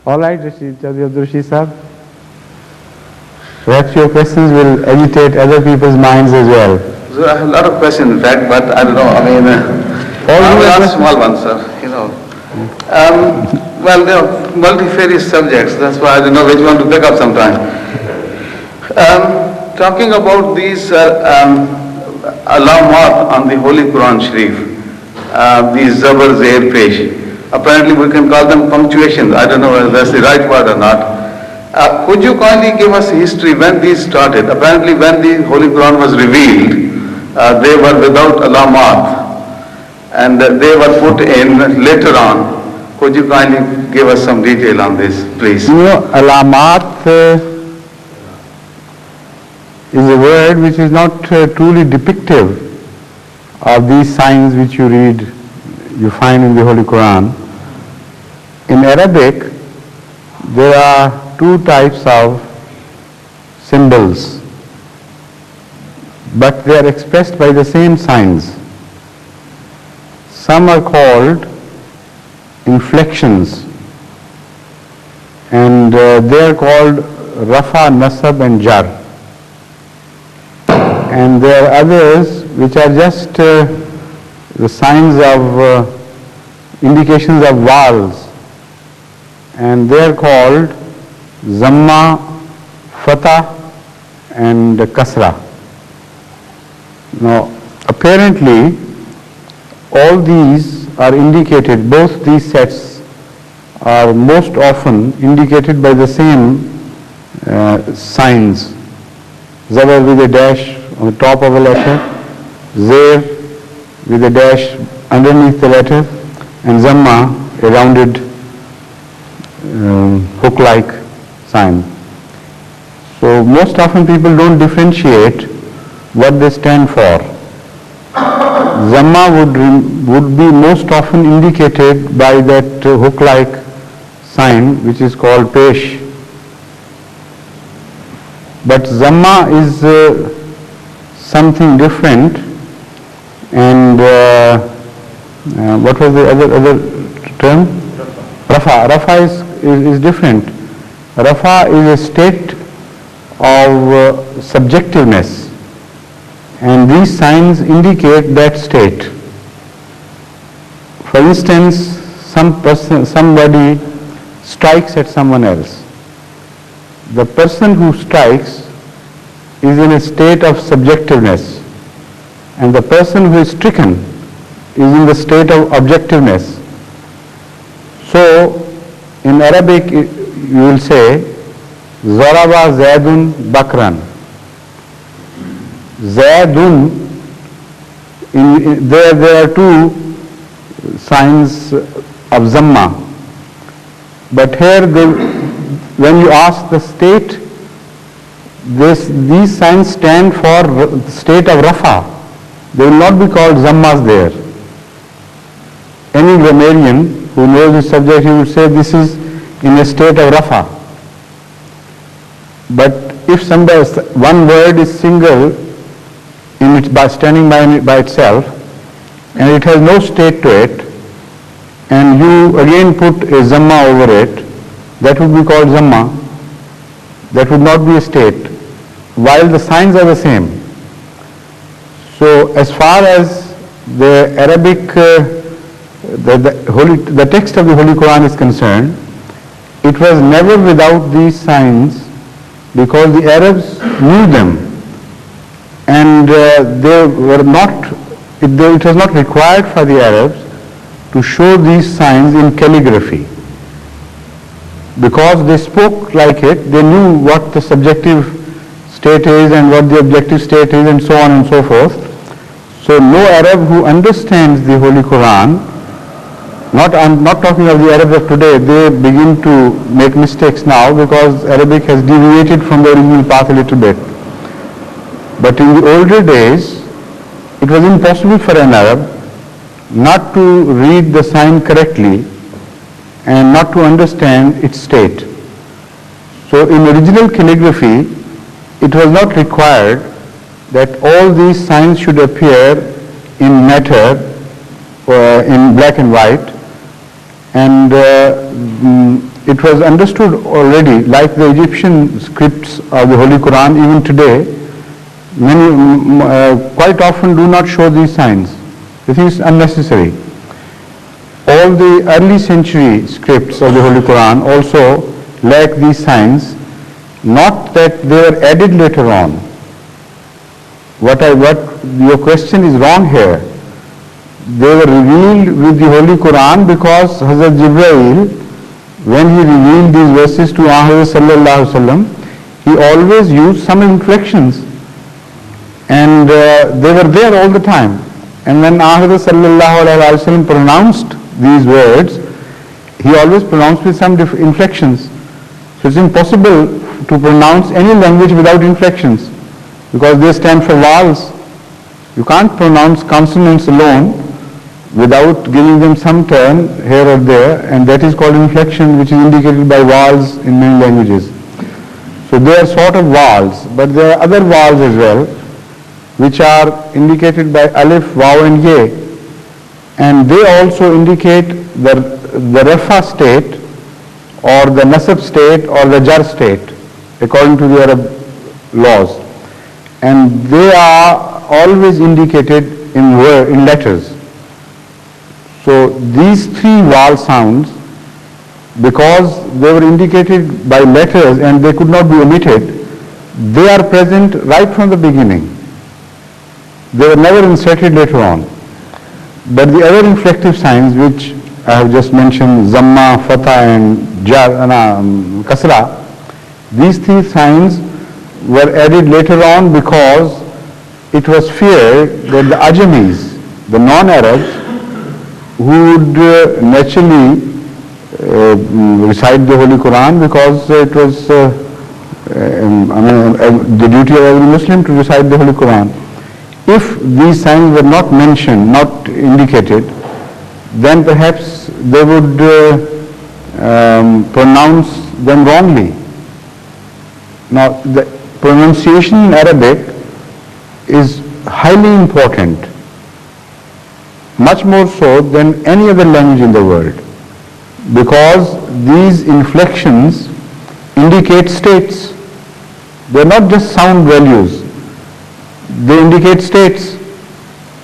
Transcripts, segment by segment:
All right, Chaudhry Abdul Rashid Sahab. Perhaps your questions will agitate other people's minds as well. So I have a lot of questions, in fact, but I don't know. I mean, I will ask small ones, sir. Well, there are multifarious subjects. That's why I don't know which one to pick up sometime. Talking about these alamat on the Holy Quran Sharif, these zabar, zair, pesh. Apparently we can call them punctuations. I don't know whether that's the right word or not. Could you kindly give us history when these started? Apparently when the Holy Quran was revealed, they were without alamat and they were put in later on. Could you kindly give us some detail on this, please? Alamat is a word which is not truly depictive of these signs which you find in the Holy Quran. In Arabic, there are two types of symbols, but they are expressed by the same signs. Some are called inflections, and they are called Rafa, Nasab and Jar. And there are others which are just the signs of indications of vowels, and they are called Zamma, Fatah and Kasra. Now apparently all these are indicated, both these sets are most often indicated by the same signs. Zabar with a dash on the top of a letter, Zair with a dash underneath the letter, and Zamma, a rounded hook-like sign. So most often people don't differentiate what they stand for. Zamma would be most often indicated by that hook-like sign which is called pesh. But Zamma is something different, and what was the other term? Rafa. Rafa is different. Rafa is a state of subjectiveness, and these signs indicate that state. For instance, somebody strikes at someone else. The person who strikes is in a state of subjectiveness, and the person who is stricken is in the state of objectiveness. So in Arabic you will say Zaraba Zaidun Bakran. Zaidun, there are two signs of Zamma, but here when you ask the state, these signs stand for the state of Rafa. They will not be called Zammas there. Any grammarian who knows this subject, he would say this is in a state of Rafa. But if one word is single by standing by itself, and it has no state to it, and you again put a Zamma over it, that would be called Zamma. That would not be a state, while the signs are the same. So as far as the Arabic, the text of the Holy Quran is concerned, it was never without these signs, because the Arabs knew them, and they were not. It was not required for the Arabs to show these signs in calligraphy, because they spoke like it. They knew what the subjective state is and what the objective state is, and so on and so forth. So no Arab who understands the Holy Quran, I'm not talking of the Arabs of today, they begin to make mistakes now because Arabic has deviated from the original path a little bit. But in the older days, it was impossible for an Arab not to read the sign correctly and not to understand its state. So in original calligraphy, it was not required that all these signs should appear in matter, in black and white, and it was understood already, like the Egyptian scripts of the Holy Quran, even today, many quite often do not show these signs. They think it's unnecessary. All the early century scripts of the Holy Quran also lack these signs, not that they were added later on. What your question is wrong here. They were revealed with the Holy Quran because Hazrat Jibreel, when he revealed these verses to Hazrat Sallallahu Alaihi Wasallam, he always used some inflections, and they were there all the time. And when Hazrat Sallallahu Alaihi Wasallam pronounced these words, he always pronounced with some inflections. So it's impossible to pronounce any language without inflections, because they stand for vowels. You can't pronounce consonants alone without giving them some turn here or there, and that is called inflection, which is indicated by vowels in many languages. So they are sort of vowels, but there are other vowels as well, which are indicated by alif, waw and ye, and they also indicate the rafa state or the nasab state or the jar state according to the Arab laws, and they are always indicated in letters. So these three vowel sounds, because they were indicated by letters and they could not be omitted, they are present right from the beginning. They were never inserted later on. But the other inflective signs, which I have just mentioned, Zamma, Fatha and Jar, Kasra, these three signs were added later on because it was feared that the Ajamis, the non-Arabs, who would naturally recite the Holy Quran, because it was the duty of every Muslim to recite the Holy Quran. If these signs were not mentioned, not indicated, then perhaps they would pronounce them wrongly. Now, the pronunciation in Arabic is highly important, much more so than any other language in the world, because these inflections indicate states. They are not just sound values, they indicate states.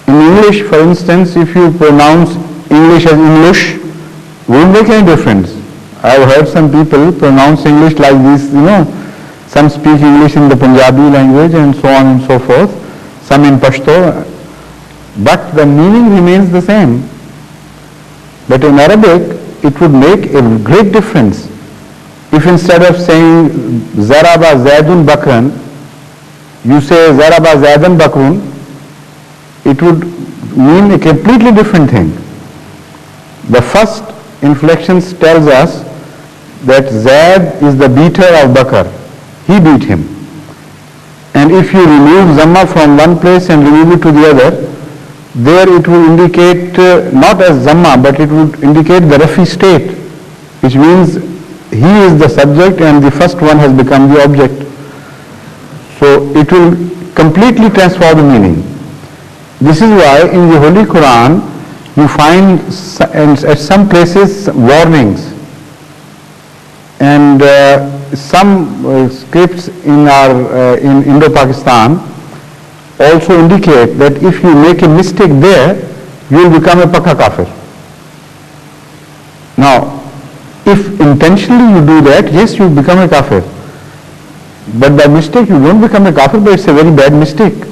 In English, for instance, if you pronounce English as English, won't make any difference. I have heard some people pronounce English like this, some speak English in the Punjabi language and so on and so forth, some in Pashto, but the meaning remains the same. But in Arabic, it would make a great difference if instead of saying Zaraba Zaidun Bakran, you say Zaraba Zaidan Bakrun, it would mean a completely different thing. The first inflections tells us that Zaid is the beater of Bakr. He beat him. And if you remove Zamma from one place and remove it to the other, there it will indicate not as Zamma, but it would indicate the Rafi state, which means he is the subject and the first one has become the object. So it will completely transform the meaning. This is why in the Holy Quran you find at some places warnings, and some scripts in Indo-Pakistan also indicate that if you make a mistake there, you will become a Pakka Kafir. Now, if intentionally you do that, yes, you become a Kafir. But by mistake you don't become a Kafir, but it's a very bad mistake.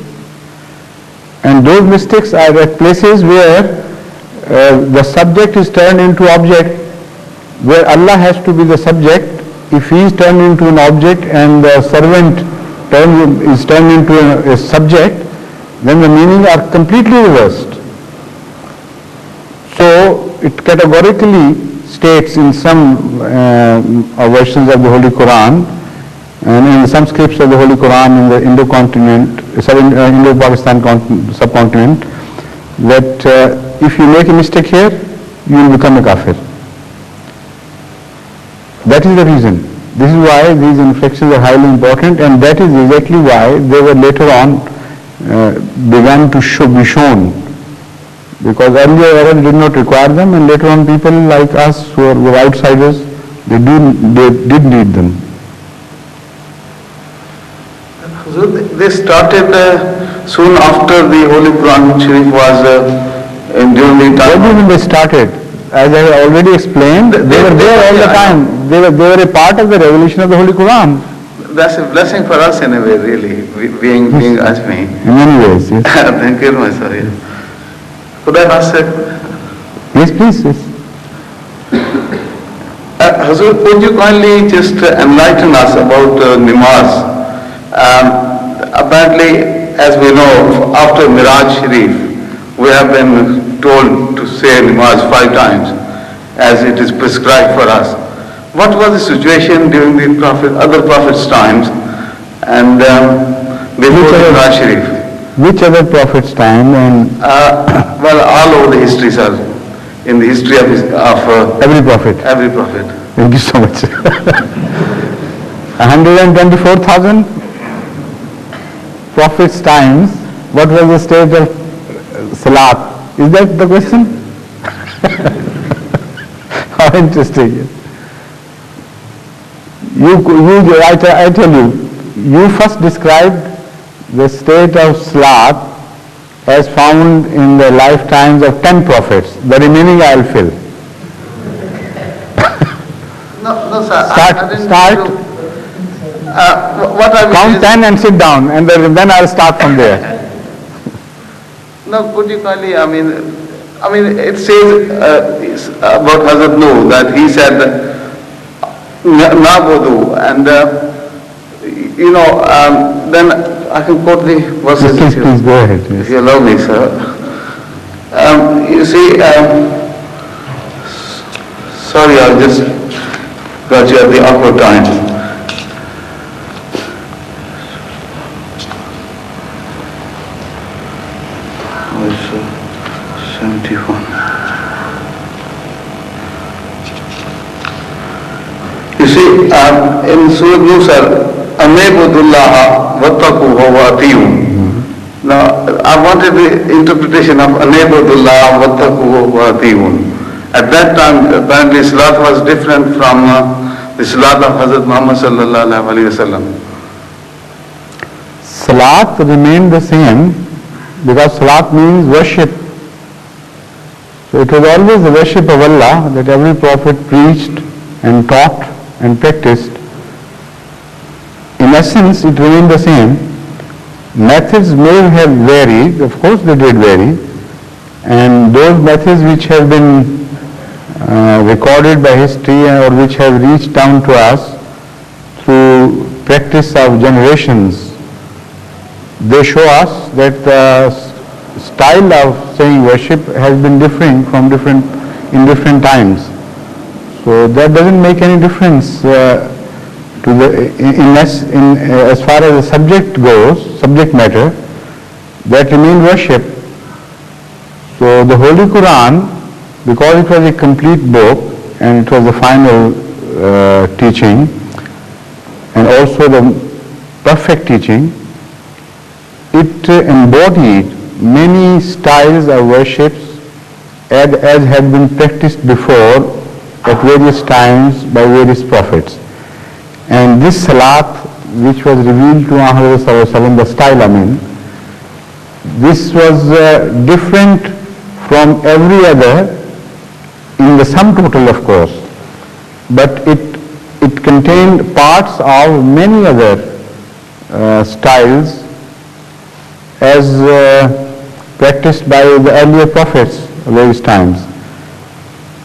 And those mistakes are at places where the subject is turned into object, where Allah has to be the subject. If he is turned into an object and the servant is turned into a subject, then the meaning are completely reversed. So it categorically states in some versions of the Holy Quran and in some scripts of the Holy Quran in the Indo-Pakistan subcontinent that if you make a mistake here, you will become a kafir. That is the reason. This is why these inflections are highly important, and that is exactly why they were later on began to be shown. Because earlier Arabs did not require them, and later on people like us who were outsiders they did need them. So they started soon after the Holy Quran Sharif was during the What time. do you mean they started? As I already explained, they were there all the time. They were a part of the revelation of the Holy Quran. That's a blessing for us in a way, really, being Ajmi. In many ways, yes. Thank you, my sir. Yes. Could I ask a Yes, please, yes. Hazur, could you kindly just enlighten us about namaz? Apparently, as we know, after Miraj Sharif, we have been told to say namaz 5 times, as it is prescribed for us. What was the situation during the other prophets' times and before Miraj Sharif? Which other prophet's time and Well, all over the history, sir. In the history of every prophet? every prophet. Thank you so much. 124,000 prophets' times. What was the state of Salat? Is that the question? How interesting. I tell you, you first described the state of Salat as found in the lifetimes of 10 prophets. The remaining I will fill. No, sir. Start. What I mean Count is, 10 and sit down, and then I'll start from there. No, could you kindly, I mean, it says about Hazrat Nuh that he said, Nabudu, and then I can quote the verses. Please go ahead. If Yes. you allow me, sir. You see, sorry, I just got you at the awkward time. 71. You see, in Surah Nuh, sir, Anebudullah wattaquhu wa atiyun. Now, I wanted the interpretation of Anebudullah wattaquhu wa atiyun. At that time, apparently, Salat was different from the Salat of Hazrat Muhammad sallallahu alaihi wasallam. Salat remained the same because Salat means worship. So it was always the worship of Allah that every prophet preached and taught and practiced. In essence, it remained the same. Methods may have varied, of course they did vary, and those methods which have been recorded by history or which have reached down to us through practice of generations, they show us that the style of saying worship has been differing in different times. So that doesn't make any difference as far as the subject goes, subject matter, that remained worship. So the Holy Quran, because it was a complete book and it was the final teaching and also the perfect teaching, it embodied many styles of worships as had been practiced before at various times by various prophets. And this Salat, which was revealed to Muhammad sallallahu alaihi wasallam, the style this was different from every other in the sum total, of course, but it contained parts of many other styles as practiced by the earlier prophets at various times.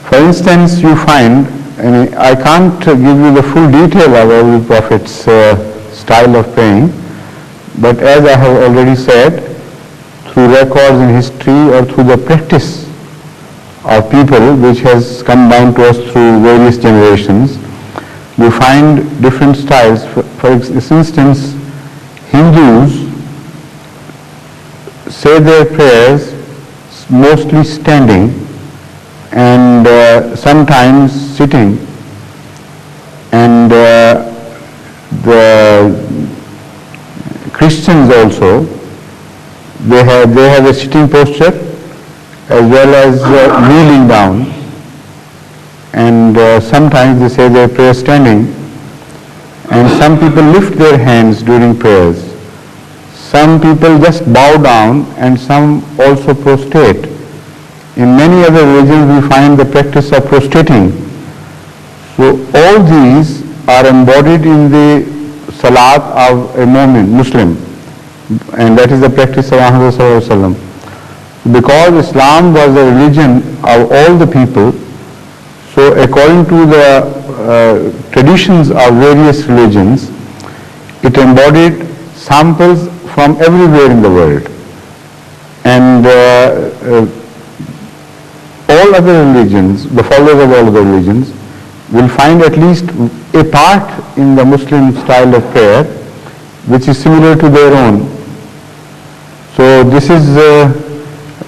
For instance, you find, I can't give you the full detail of every prophet's style of praying, but as I have already said, through records in history or through the practice of people which has come down to us through various generations, you find different styles. For instance, Hindus say their prayers mostly standing and sometimes sitting, and the Christians also, they have a sitting posture as well as kneeling down, and and sometimes they say their prayer standing, and some people lift their hands during prayers. Some people just bow down, and some also prostrate. In many other religions we find the practice of prostrating. So all these are embodied in the salat of a Muslim, and that is the practice of Muhammad sallallahu alaihi wasallam. Because Islam was the religion of all the people, so according to the traditions of various religions, it embodied samples from everywhere in the world. And all other religions, the followers of all other religions, will find at least a part in the Muslim style of prayer which is similar to their own. So this is the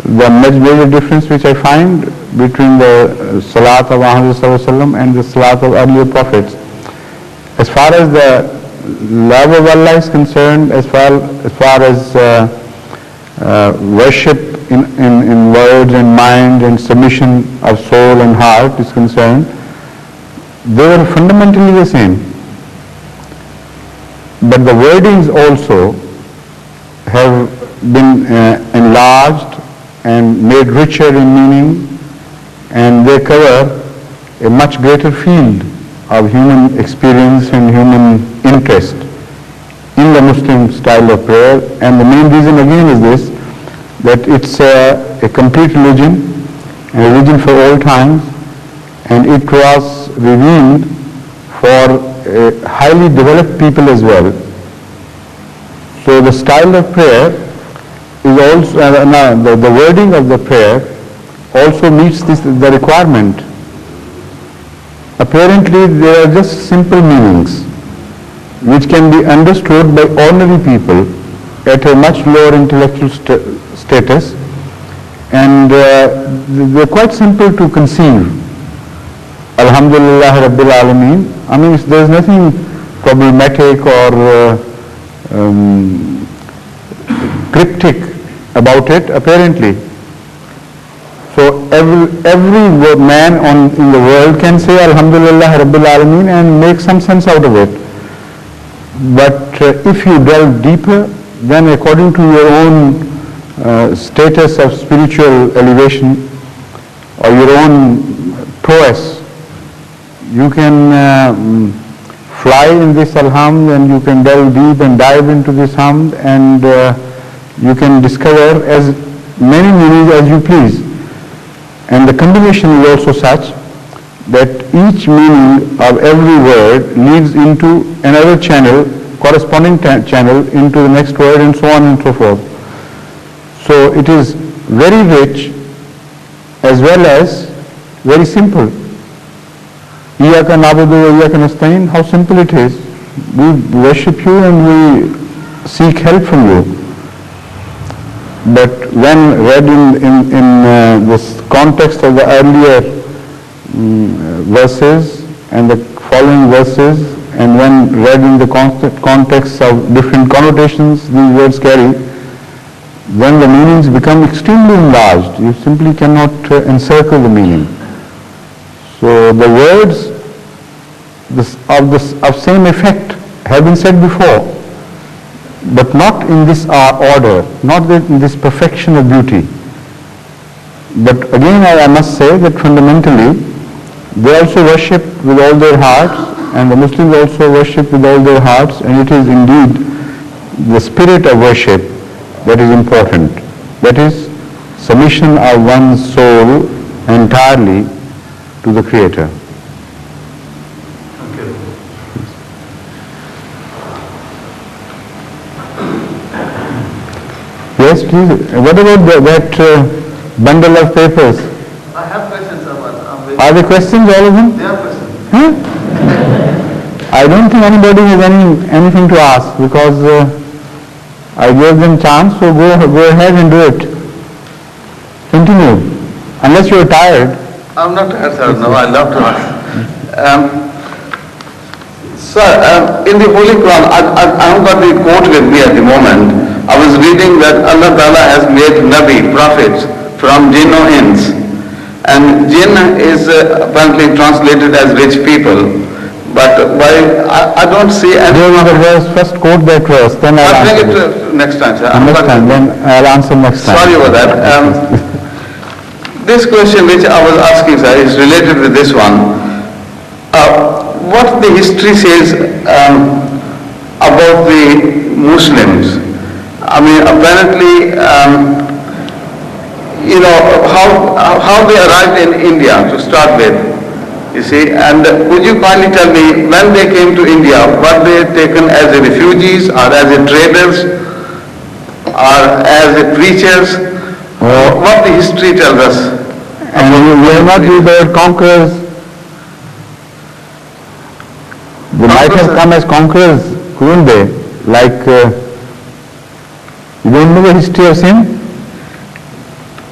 major difference which I find between the Salat of Muhammad sallallahu alaihi wasallam and the Salat of earlier prophets. As far as the love of Allah is concerned, as far as worship in words and mind and submission of soul and heart is concerned, they were fundamentally the same. But the wordings also have been enlarged and made richer in meaning, and they cover a much greater field of human experience and human interest in the Muslim style of prayer. And the main reason again is this, that it's a complete religion, a religion for all times, and it was revealed for highly developed people as well. So the style of prayer is also, the wording of the prayer also meets the requirement. Apparently there are just simple meanings which can be understood by ordinary people at a much lower intellectual status, and they're quite simple to conceive. Alhamdulillah Rabbil Alameen. I mean, there's nothing problematic or cryptic about it, apparently. So every man in the world can say Alhamdulillah Rabbil Alameen and make some sense out of it. But if you delve deeper, then according to your own status of spiritual elevation or your own prowess, you can fly in this alhamd, and you can delve deep and dive into this hamd, and you can discover as many meanings as you please. And the combination is also such that each meaning of every word leads into another channel, corresponding channel into the next word, and so on and so forth. So it is very rich as well as very simple. Iyaka na'budu wa iyaka nasta'in, how simple it is. We worship you and we seek help from you. But when read in this context of the earlier verses and the following verses, and when read in the context of different connotations these words carry, then the meanings become extremely enlarged. You simply cannot encircle the meaning. So the words of same effect have been said before, but not in this order, not in this perfection of beauty. But again I must say that fundamentally they also worship with all their hearts, and the Muslims also worship with all their hearts, and it is indeed the spirit of worship that is important. That is submission of one's soul entirely to the Creator. Yes, please. What about that bundle of papers? I have questions, Are the questions, all of them? They are questions. Huh? I don't think anybody has anything to ask, because I gave them chance, so go ahead and do it. Continue. Unless you are tired. I'm not tired, sir. No, I love to ask. Sir, in the Holy Quran, I haven't got the quote with me at the moment. I was reading that Allah Ta'ala has made Nabi, prophets, from jinn or ins. And jinn is apparently translated as rich people. But why, I don't see any... There is a verse, first quote that verse, then I'll I'll bring answer. it next time, sir. Next time, then I'll answer next time. Sorry about that. This question which I was asking, sir, is related with this one. What the history says about the Muslims. I mean, apparently, how they arrived in India to start with, you see, and could you kindly tell me, when they came to India, were they taken as refugees or as traders or as preachers? What the history tells us? And we are not used the word conquerors. They might have come as conquerors, couldn't they? Like, you don't know the history of sin?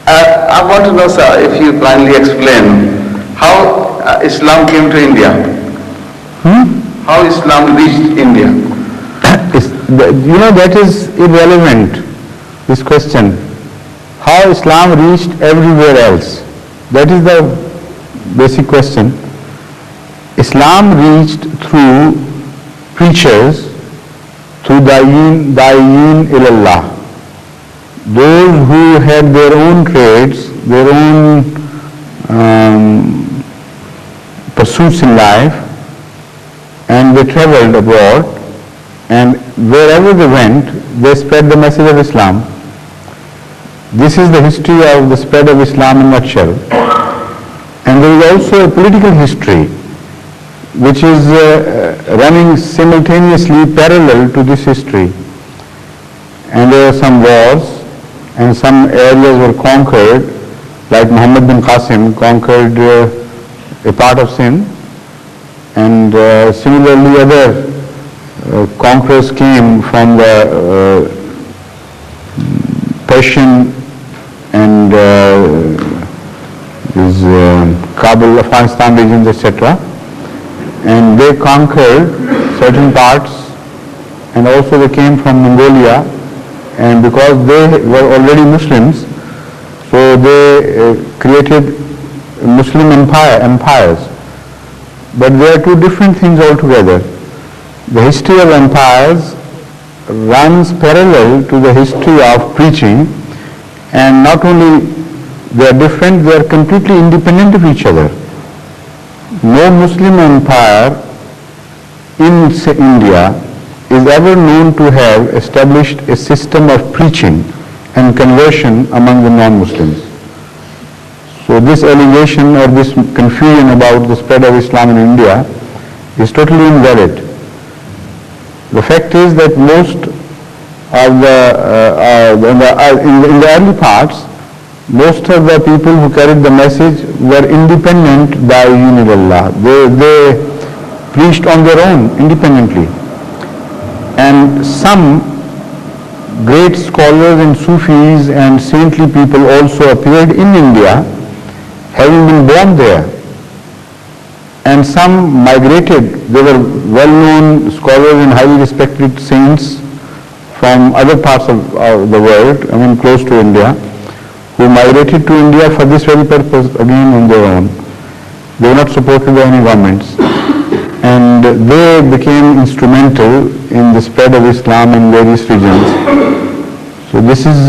I want to know, sir, if you kindly explain how Islam came to India. How Islam reached India. That is irrelevant, this question. How Islam reached everywhere else. That is the basic question. Islam reached through preachers, through Da'in ilallah. Those who had their own trades, their own pursuits in life, and they traveled abroad, and wherever they went, they spread the message of Islam. This is the history of the spread of Islam in a nutshell. And there is also a political history which is running simultaneously parallel to this history. And there are some wars, and some areas were conquered, like Muhammad bin Qasim conquered a part of Sindh, and similarly other conquerors came from the Persian and Kabul, Afghanistan regions, etc. And they conquered certain parts, and also they came from Mongolia, and because they were already Muslims, so they created Muslim empires. But they are two different things altogether. The history of empires runs parallel to the history of preaching, and not only they are different, they are completely independent of each other. No Muslim empire in India is ever known to have established a system of preaching and conversion among the non-Muslims. So this allegation or this confusion about the spread of Islam in India is totally invalid. The fact is that most of in the early parts, most of the people who carried the message were independent by Allah. They preached on their own independently. And some great scholars and Sufis and saintly people also appeared in India, having been born there. And some migrated. They were well-known scholars and highly respected saints from other parts of the world, close to India, who migrated to India for this very purpose, again on their own. They were not supported by any governments. And they became instrumental in the spread of Islam in various regions. So this is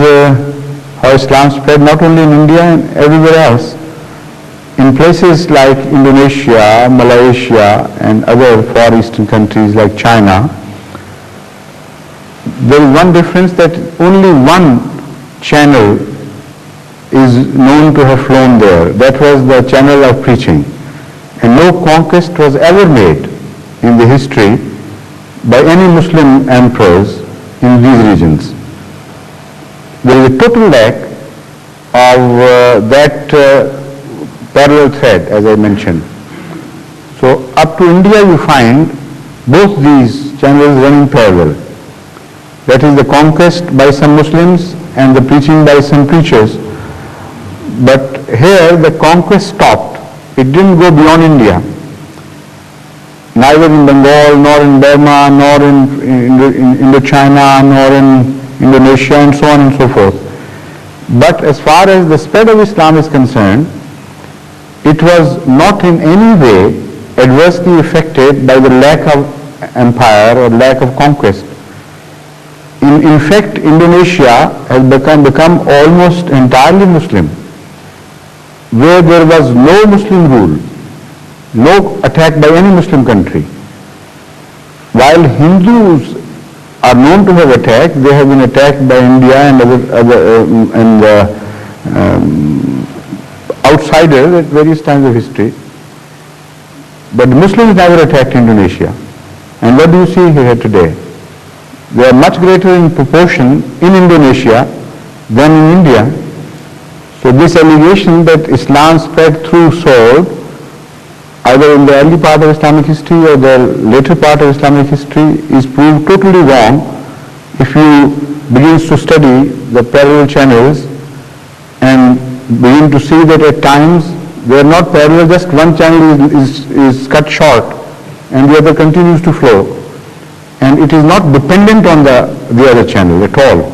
how Islam spread not only in India and everywhere else. In places like Indonesia, Malaysia, and other Far Eastern countries like China, there is one difference, that only one channel is known to have flown there. That was the channel of preaching. And no conquest was ever made in the history by any Muslim emperors in these regions. There is a total lack of that parallel thread, as I mentioned. So up to India you find both these channels running parallel. That is the conquest by some Muslims and the preaching by some preachers. But here the conquest stopped. It didn't go beyond India. Neither in Bengal, nor in Burma, nor in Indochina, nor in Indonesia, and so on and so forth. But as far as the spread of Islam is concerned, it was not in any way adversely affected by the lack of empire or lack of conquest. In fact, Indonesia has become almost entirely Muslim, where there was no Muslim rule, no attack by any Muslim country. While Hindus are known to have attacked, they have been attacked by India and other outsiders at various times of history. But Muslims never attacked Indonesia. And what do you see here today? They are much greater in proportion in Indonesia than in India. So this allegation that Islam spread through sword, either in the early part of Islamic history or the later part of Islamic history, is proved totally wrong if you begin to study the parallel channels and begin to see that at times they are not parallel, just one channel is cut short and the other continues to flow. And it is not dependent on the other channel at all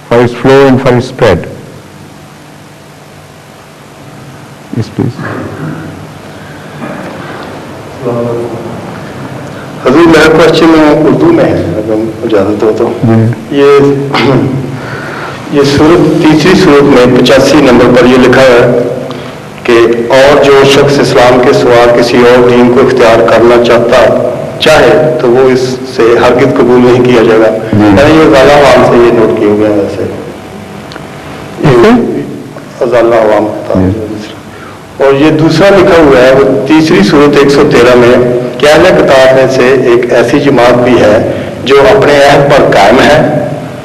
for its flow and for its spread. Yes, please. حضور میرا question Urdu میں ہے اگر اجازت ہو تو یہ صورت تیسری صورت میں 85 نمبر پر یہ لکھا ہے کہ اور جو شخص اسلام کے سوا کسی اور دین کو اختیار کرنا چاہے تو وہ اس سے ہرگز قبول نہیں کیا جائے گا. یہ ازالہ عوام سے یہ نوٹ کیا گیا ویسے ازالہ عوام تھا. اور یہ دوسرا لکھا ہوا ہے وہ تیسری صورت 113 میں کہ اہل کتاب میں سے ایک ایسی جماعت بھی ہے جو اپنے عہد پر قائم ہے,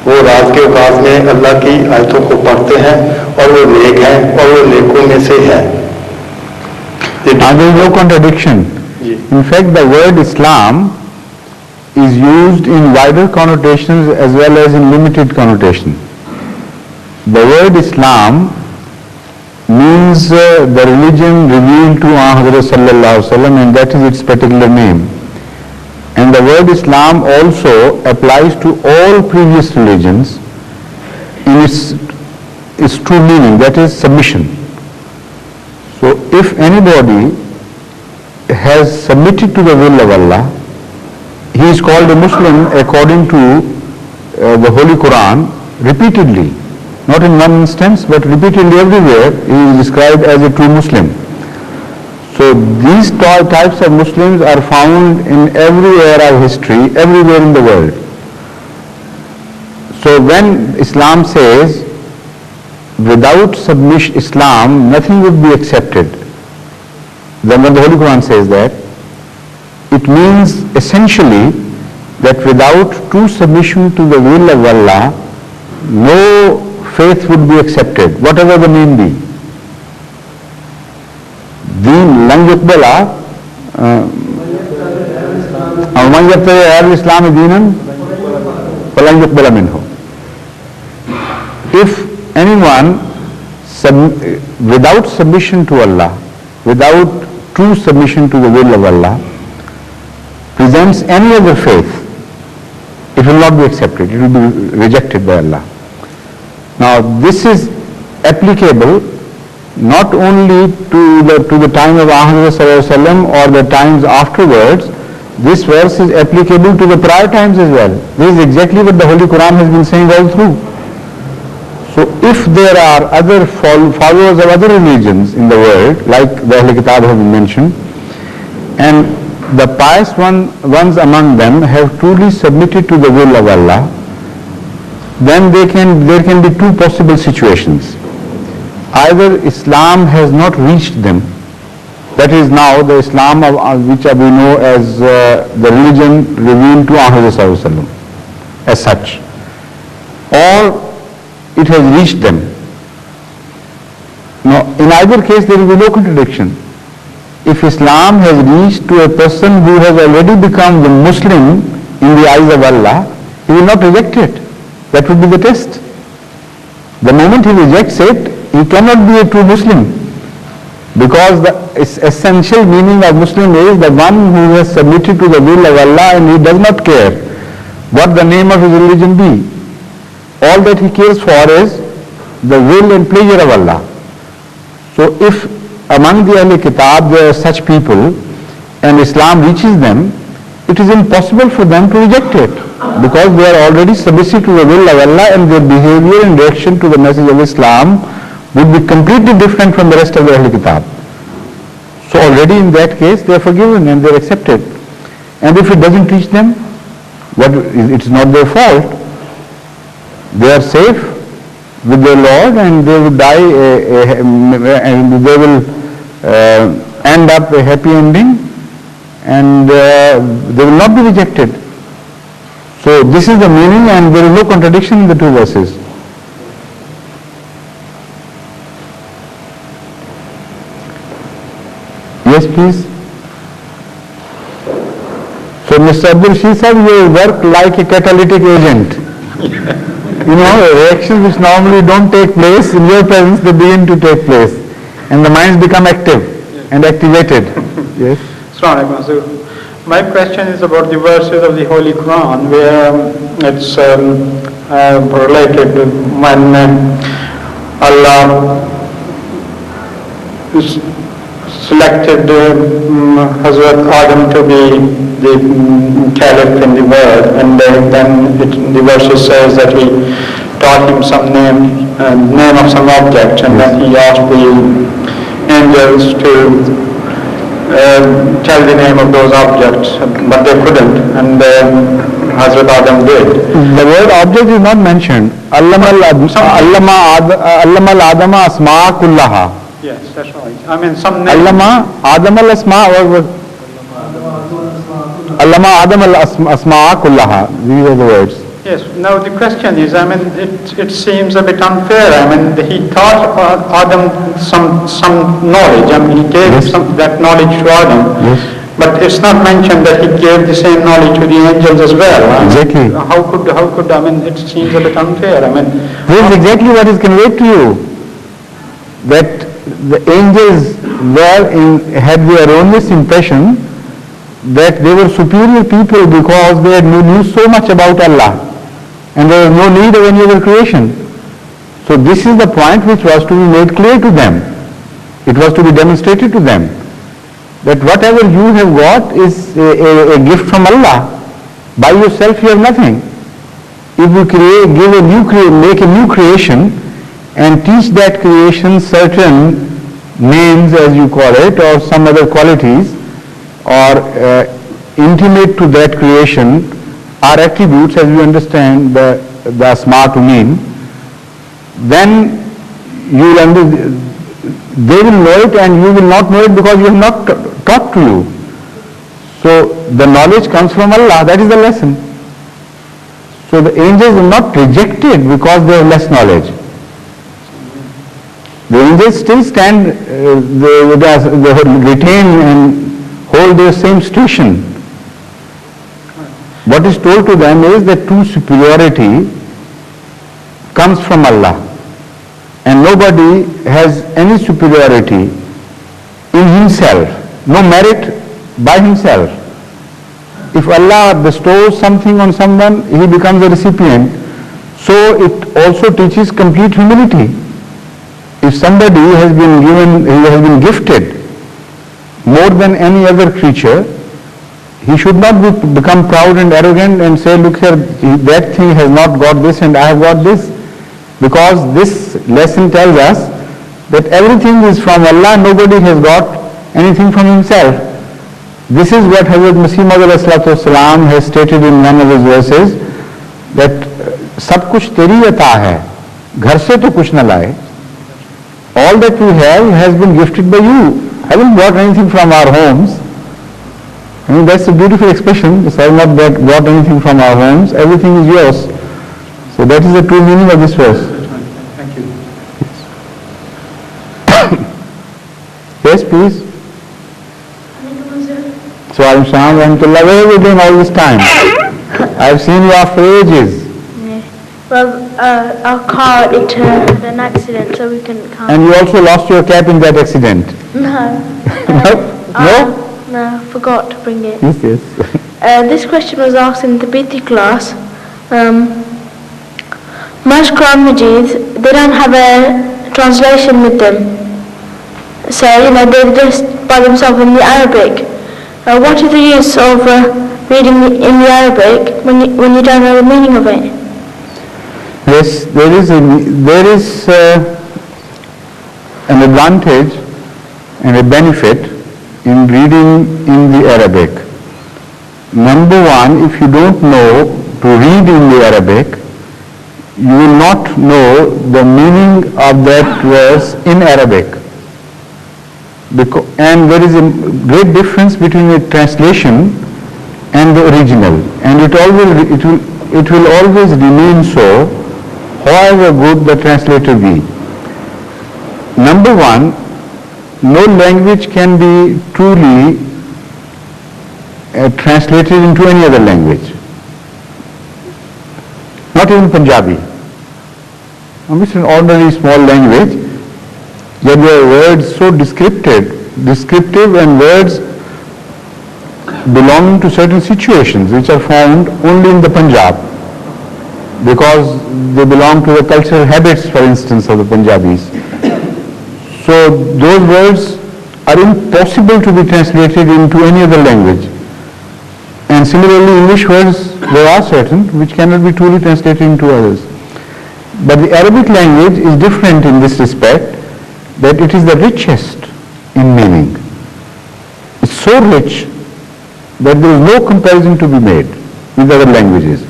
وہ رات کے اوقات میں اللہ کی آیتوں کو پڑھتے ہیں اور وہ نیک ہیں اور وہ نیکوں میں سے ہے. There is no contradiction. In fact, the word Islam is used in wider connotations as well as in limited connotation. The word Islam means the religion revealed to Hazrat Sallallahu Alaihi Wasallam, and that is its particular name. And the word Islam also applies to all previous religions in its true meaning, that is submission. So if anybody has submitted to the will of Allah, he is called a Muslim according to the Holy Quran repeatedly. Not in one instance, but repeatedly everywhere, he is described as a true Muslim. So these types of Muslims are found in every era of history, everywhere in the world. So when Islam says, without submission Islam, nothing would be accepted, then when the Holy Quran says that, it means essentially that without true submission to the will of Allah, no faith would be accepted, whatever the name be. Deen lan yuqbala aw man yabtaghi ghayra al-islam deenan falan yuqbala minhu. If anyone without submission to Allah, without true submission to the will of Allah, presents any other faith, it will not be accepted, it will be rejected by Allah. Now this is applicable not only to the time of Muhammad sallallahu alaihi wasallam or the times afterwards. This verse is applicable to the prior times as well. This is exactly what the Holy Quran has been saying all through. So if there are other followers of other religions in the world, like the Ahl Kitab have been mentioned, and the pious ones among them have truly submitted to the will of Allah, then there can be two possible situations. Either Islam has not reached them, that is now the Islam which we know as the religion revealed to Muhammad sallallahu alaihi wasallam as such, or it has reached them. Now in either case there will be no contradiction. If Islam has reached to a person who has already become the Muslim in the eyes of Allah, he will not reject it. That would be the test. The moment he rejects it, he cannot be a true Muslim, because the essential meaning of Muslim is the one who has submitted to the will of Allah and he does not care what the name of his religion be. All that he cares for is the will and pleasure of Allah. So if among the Ahl Kitab there are such people and Islam reaches them, it is impossible for them to reject it because they are already submissive to the will of Allah and their behavior in reaction to the message of Islam would be completely different from the rest of the Ahl Kitab. So already in that case they are forgiven and they are accepted. And if it doesn't reach them, it's not their fault. They are safe with their Lord and they will die and they will end up a happy ending and they will not be rejected. So this is the meaning and there is no contradiction in the two verses. Yes, please. So Mr. Abdul Rashid said you work like a catalytic agent. You know, reactions which normally don't take place, in your presence they begin to take place. And the minds become active and activated. Yes. Assalamu alaikum. My question is about the verses of the Holy Quran where it's related when Allah selected Hazrat Adam to be the caliph in the world, and then the verse says that he taught him some name of some object, and then he asked the angels to tell the name of those objects, but they couldn't, and Hazrat Adam did. The word object is not mentioned. Allama al-Adama asma kullaha. Yes, that's right. I mean, some name. Allama Adam al-asma Allama Adam al-asma kullaha. These are the words. Yes. Now the question is, I mean, it seems a bit unfair. I mean, he taught Adam some knowledge. I mean, he gave that knowledge to Adam. Yes. But it's not mentioned that he gave the same knowledge to the angels as well. Exactly. How could, I mean, it seems a bit unfair. I mean, this is exactly what is conveyed to you. That the angels had the erroneous impression that they were superior people because they knew so much about Allah and there was no need of any other creation. So this is the point which was to be made clear to them. It was to be demonstrated to them that whatever you have got is a gift from Allah. By yourself you have nothing. If you make a new creation and teach that creation certain names, as you call it, or some other qualities, or intimate to that creation are attributes, as we understand the asma to mean, then they will know it and you will not know it because you have not taught to you. So the knowledge comes from Allah, that is the lesson. So the angels are not rejected because they have less knowledge. The angels still stand, they retain and hold their same station. What is told to them is that true superiority comes from Allah. And nobody has any superiority in himself, no merit by himself. If Allah bestows something on someone, he becomes a recipient. So it also teaches complete humility. If somebody has been gifted more than any other creature, he should not become proud and arrogant and say, look here, that thing has not got this and I have got this. Because this lesson tells us that everything is from Allah, nobody has got anything from himself. This is what Hazrat Masih Maud has stated in one of his verses, that sab kuch teri ata hai, ghar se to kuch na laye. All that we have has been gifted by you. I haven't got anything from our homes. I mean, that's a beautiful expression. I have not got anything from our homes. Everything is yours. So that is the true meaning of this verse. Thank you. Yes, please. So I'm Shyam Rahmatullah. Where have you been all this time? I've seen you after ages. Well, our car, it had an accident, so we couldn't come. And you also lost your cap in that accident. No. No? No, forgot to bring it. Yes, yes. This question was asked in the BT class. Most Quran Majids, they don't have a translation with them. say, they just by themselves in the Arabic. What is the use of reading in the Arabic when you don't know the meaning of it? Yes, there is an advantage and a benefit in reading in the Arabic. Number one, if you don't know to read in the Arabic, you will not know the meaning of that verse in Arabic. And there is a great difference between a translation and the original, and it will always remain so, however good the translator be. Number one, no language can be truly translated into any other language. Not even Punjabi. It's an ordinary small language, yet there are words so descriptive and words belonging to certain situations which are found only in the Punjab, because they belong to the cultural habits, for instance, of the Punjabis. So those words are impossible to be translated into any other language. And similarly, English words, there are certain which cannot be truly translated into others. But the Arabic language is different in this respect, that it is the richest in meaning. It's so rich that there is no comparison to be made with other languages.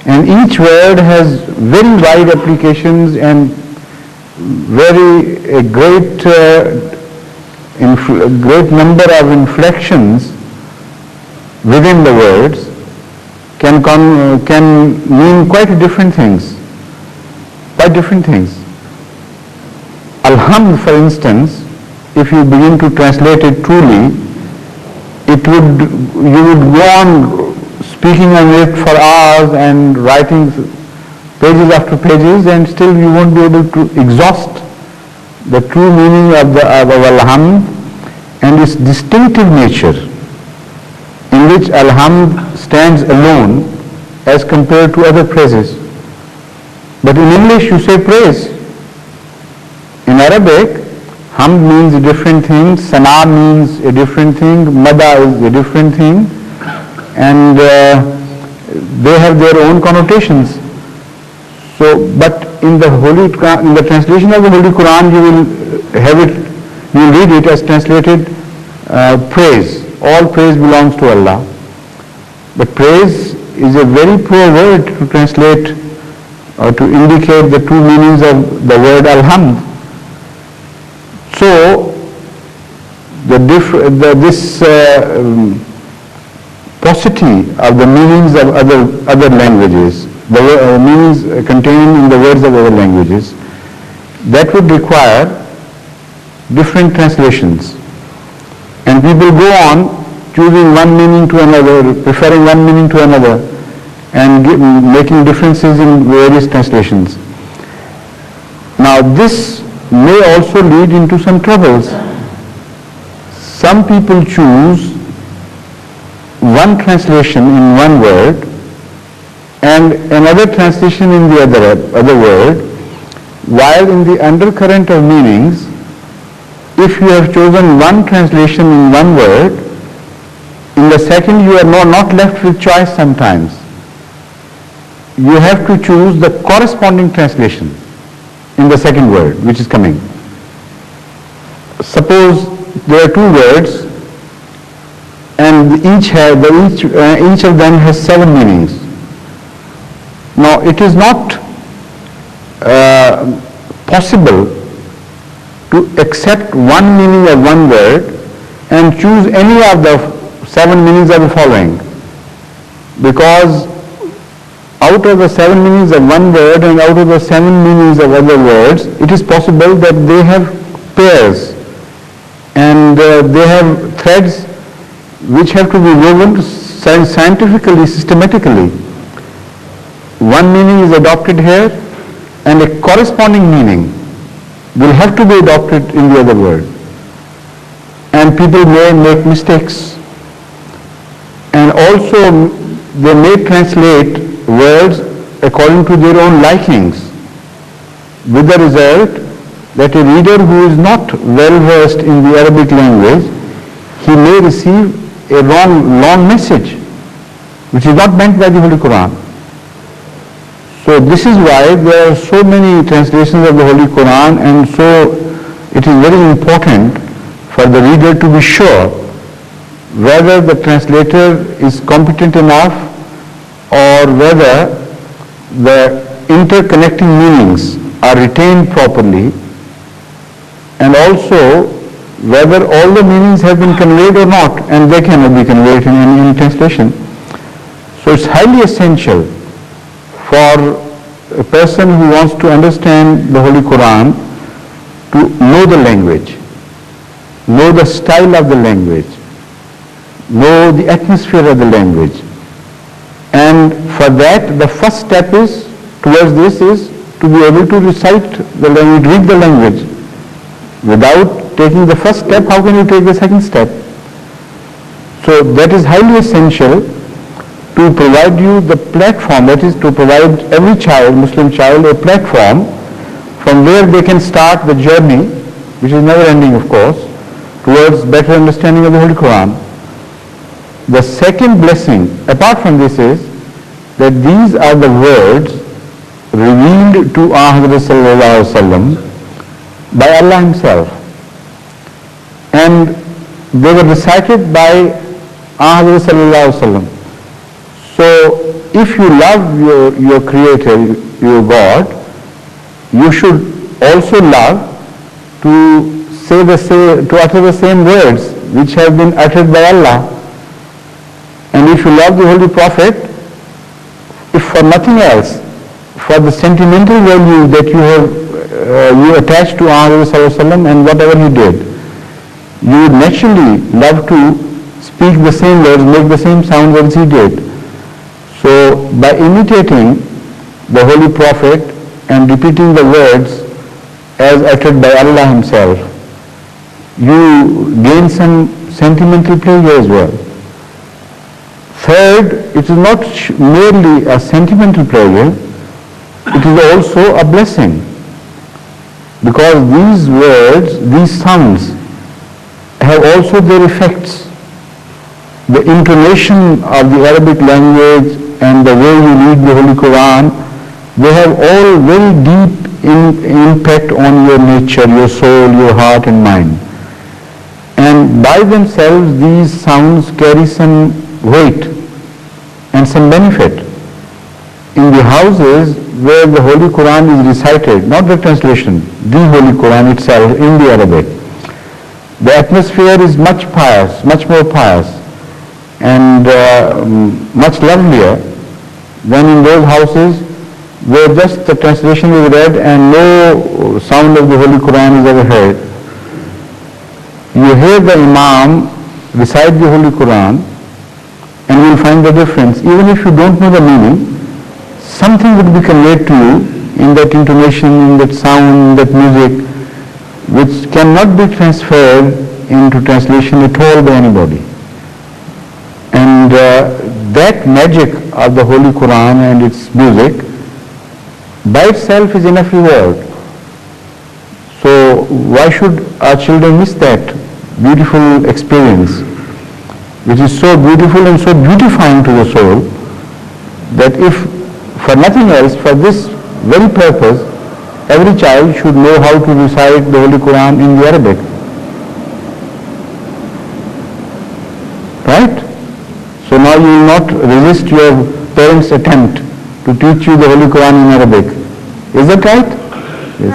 And each word has very wide applications and a great number of inflections within the words can mean quite different things. Alhamd, for instance, if you begin to translate it truly, you would go on speaking on it for hours and writing pages after pages, and still you won't be able to exhaust the true meaning of Alhamd and its distinctive nature, in which Alhamd stands alone as compared to other praises. But in English you say praise. In Arabic, Hamd means a different thing, Sana means a different thing, Mada is a different thing, and they have their own connotations. So, but in the translation of the Holy Quran, you will read it as translated praise. All praise belongs to Allah. But praise is a very poor word to translate or to indicate the true meanings of the word Alhamd. So, this paucity of the meanings of other languages, the meanings contained in the words of other languages, that would require different translations. And people go on choosing one meaning to another, preferring one meaning to another, and making differences in various translations. Now this may also lead into some troubles. Some people choose one translation in one word and another translation in the other word, while in the undercurrent of meanings, if you have chosen one translation in one word, in the second you are not left with choice sometimes. You have to choose the corresponding translation in the second word which is coming. Suppose there are two words and each of them has 7 meanings. Now it is not possible to accept one meaning of one word and choose any of the 7 meanings of the following, because out of the 7 meanings of one word and out of the 7 meanings of other words, it is possible that they have pairs and they have threads which have to be woven scientifically, systematically. One meaning is adopted here and a corresponding meaning will have to be adopted in the other word. And people may make mistakes. And also they may translate words according to their own likings, with the result that a reader who is not well versed in the Arabic language, he may receive a long message, which is not meant by the Holy Quran. So this is why there are so many translations of the Holy Quran, and so it is very important for the reader to be sure whether the translator is competent enough or whether the interconnecting meanings are retained properly, and also whether all the meanings have been conveyed or not, and they cannot be conveyed in any translation. So it's highly essential for a person who wants to understand the Holy Quran to know the language, know the style of the language, know the atmosphere of the language. And for that, the first step is towards this is to be able to recite the language, read the language. Without taking the first step, how can you take the second step? So that is highly essential to provide you the platform, that is to provide every child, Muslim child, a platform from where they can start the journey, which is never ending of course, towards better understanding of the Holy Quran. The second blessing, apart from this, is that these are the words revealed to Hazrat Sallallahu Alaihi Wasallam by Allah Himself, and they were recited by Hazrat Sallallahu Alaihi Wasallam. So if you love your Creator, your God, you should also love to utter the same words which have been uttered by Allah. And if you love the Holy Prophet, if for nothing else, for the sentimental value that you attach to Rasulullah and whatever he did, you would naturally love to speak the same words, make the same sounds as he did. So by imitating the Holy Prophet and repeating the words as uttered by Allah Himself, you gain some sentimental pleasure as well. Third, it is not merely a sentimental pleasure, it is also a blessing, because these words, these sounds have also their effects. The intonation of the Arabic language and the way you read the Holy Quran, they have all very deep impact on your nature, your soul, your heart and mind. And by themselves these sounds carry some weight and some benefit. In the houses where the Holy Quran is recited, not the translation, the Holy Quran itself in the Arabic, the atmosphere is much pious, much more pious and much lovelier than in those houses where just the translation is read and no sound of the Holy Quran is ever heard. You hear the Imam recite the Holy Quran and you will find the difference. Even if you don't know the meaning, something would be conveyed to you in that intonation, in that sound, in that music, which cannot be transferred into translation at all by anybody. And that magic of the Holy Quran and its music by itself is enough reward. So why should our children miss that beautiful experience, which is so beautiful and so beautifying to the soul, that if for nothing else, for this very purpose, every child should know how to recite the Holy Quran in the Arabic. Right? So now you will not resist your parents' attempt to teach you the Holy Quran in Arabic. Is that right? Yes.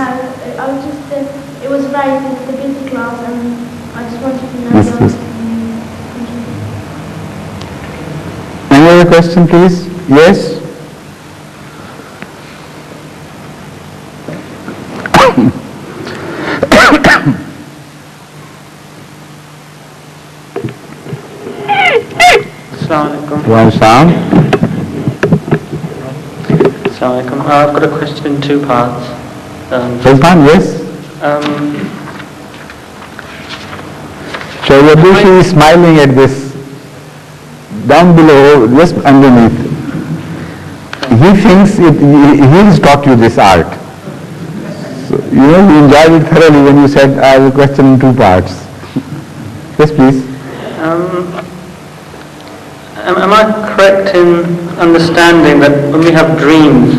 I was just, it was right in the busy class and I just wanted to know. Yes. Any other question, please? Yes? Assalamualaikum. I've got a question in two parts. Sultan, yes? Shayyadushi is smiling at this. Down below, just underneath. He thinks he has taught you this art. So, you enjoyed it thoroughly when you said I have a question in 2 parts. Yes, please. Am I correct in understanding that when we have dreams,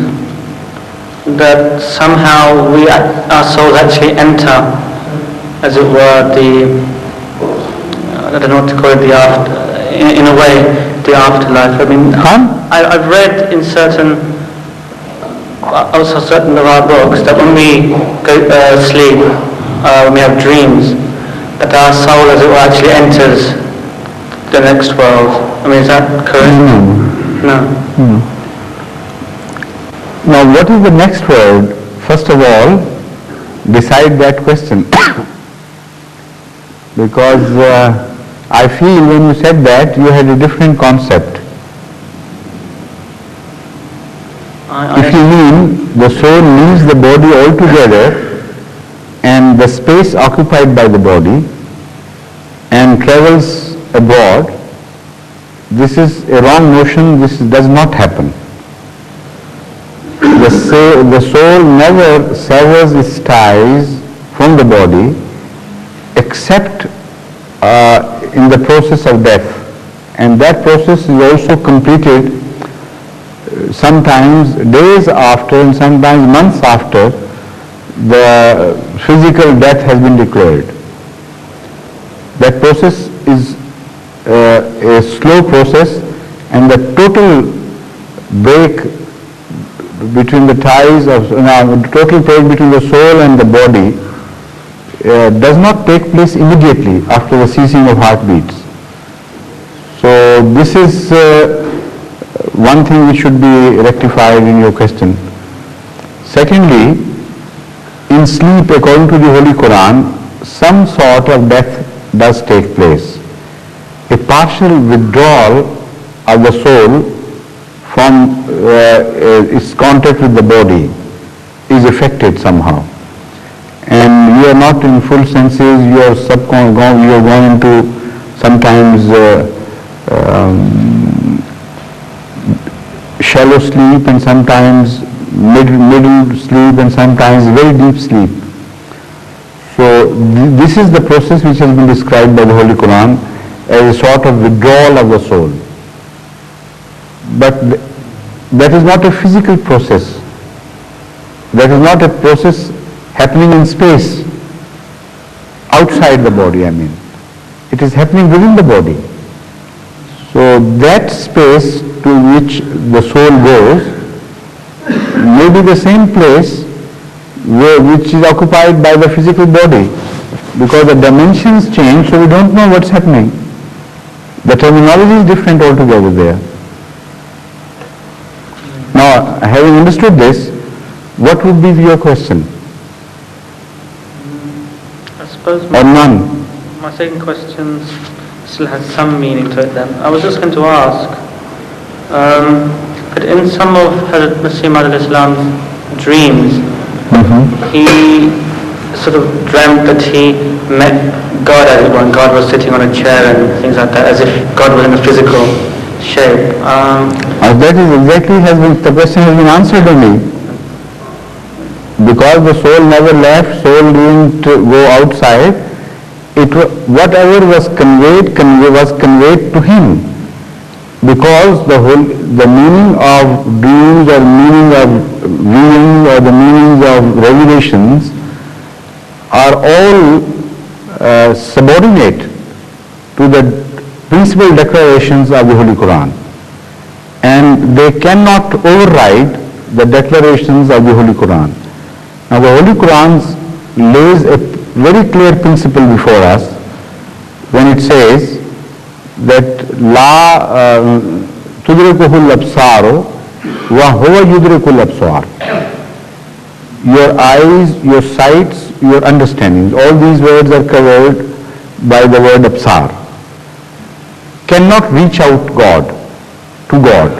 that somehow our souls actually enter, as it were, I don't know what to call it, in a way, the afterlife? I mean, I've read in certain of our books that when we go sleep, when we have dreams, that our soul, as it were, actually enters the next world. I mean, is that correct? No. Now, what is the next world? First of all, decide that question. Because I feel when you said that, you had a different concept. If you mean the soul leaves the body altogether and the space occupied by the body and travels abroad, this is a wrong notion. This does not happen. The soul never severs its ties from the body except in the process of death, and that process is also completed sometimes days after and sometimes months after the physical death has been declared. That process is a slow process, and the total break between the ties of the total break between the soul and the body does not take place immediately after the ceasing of heartbeats. So this is one thing which should be rectified in your question. Secondly, in sleep, according to the Holy Quran, some sort of death does take place. A partial withdrawal of the soul from its contact with the body is affected somehow. And you are not in full senses, you are gone into sometimes shallow sleep, and sometimes middle sleep, and sometimes very deep sleep. So this is the process which has been described by the Holy Quran as a sort of withdrawal of the soul. But that is not a physical process. That is not a process happening in space, outside the body, I mean. It is happening within the body. So that space to which the soul goes may be the same place which is occupied by the physical body, because the dimensions change, so we don't know what's happening. The terminology is different altogether there. Now, having understood this, what would be your question? I suppose Or none? my second question still has some meaning to it then. I was just going to ask, that in some of Hazrat Masih Maud al-Islam's dreams, he sort of dreamt that he met God as it were, and God was sitting on a chair and things like that, as if God was in a physical shape. That is exactly the question has been answered only. Because the soul never left, soul didn't go outside, whatever was conveyed was conveyed to him. Because the meaning of dreams or meaning of visions or the meanings of revelations are all subordinate to the principal declarations of the Holy Quran. And they cannot override the declarations of the Holy Quran. Now the Holy Quran lays a very clear principle before us when it says that La tudrikuhul absaru wa huwa yudrikul absar. Your eyes, your sights, your understandings, all these words are covered by the word absar. Cannot reach out to God.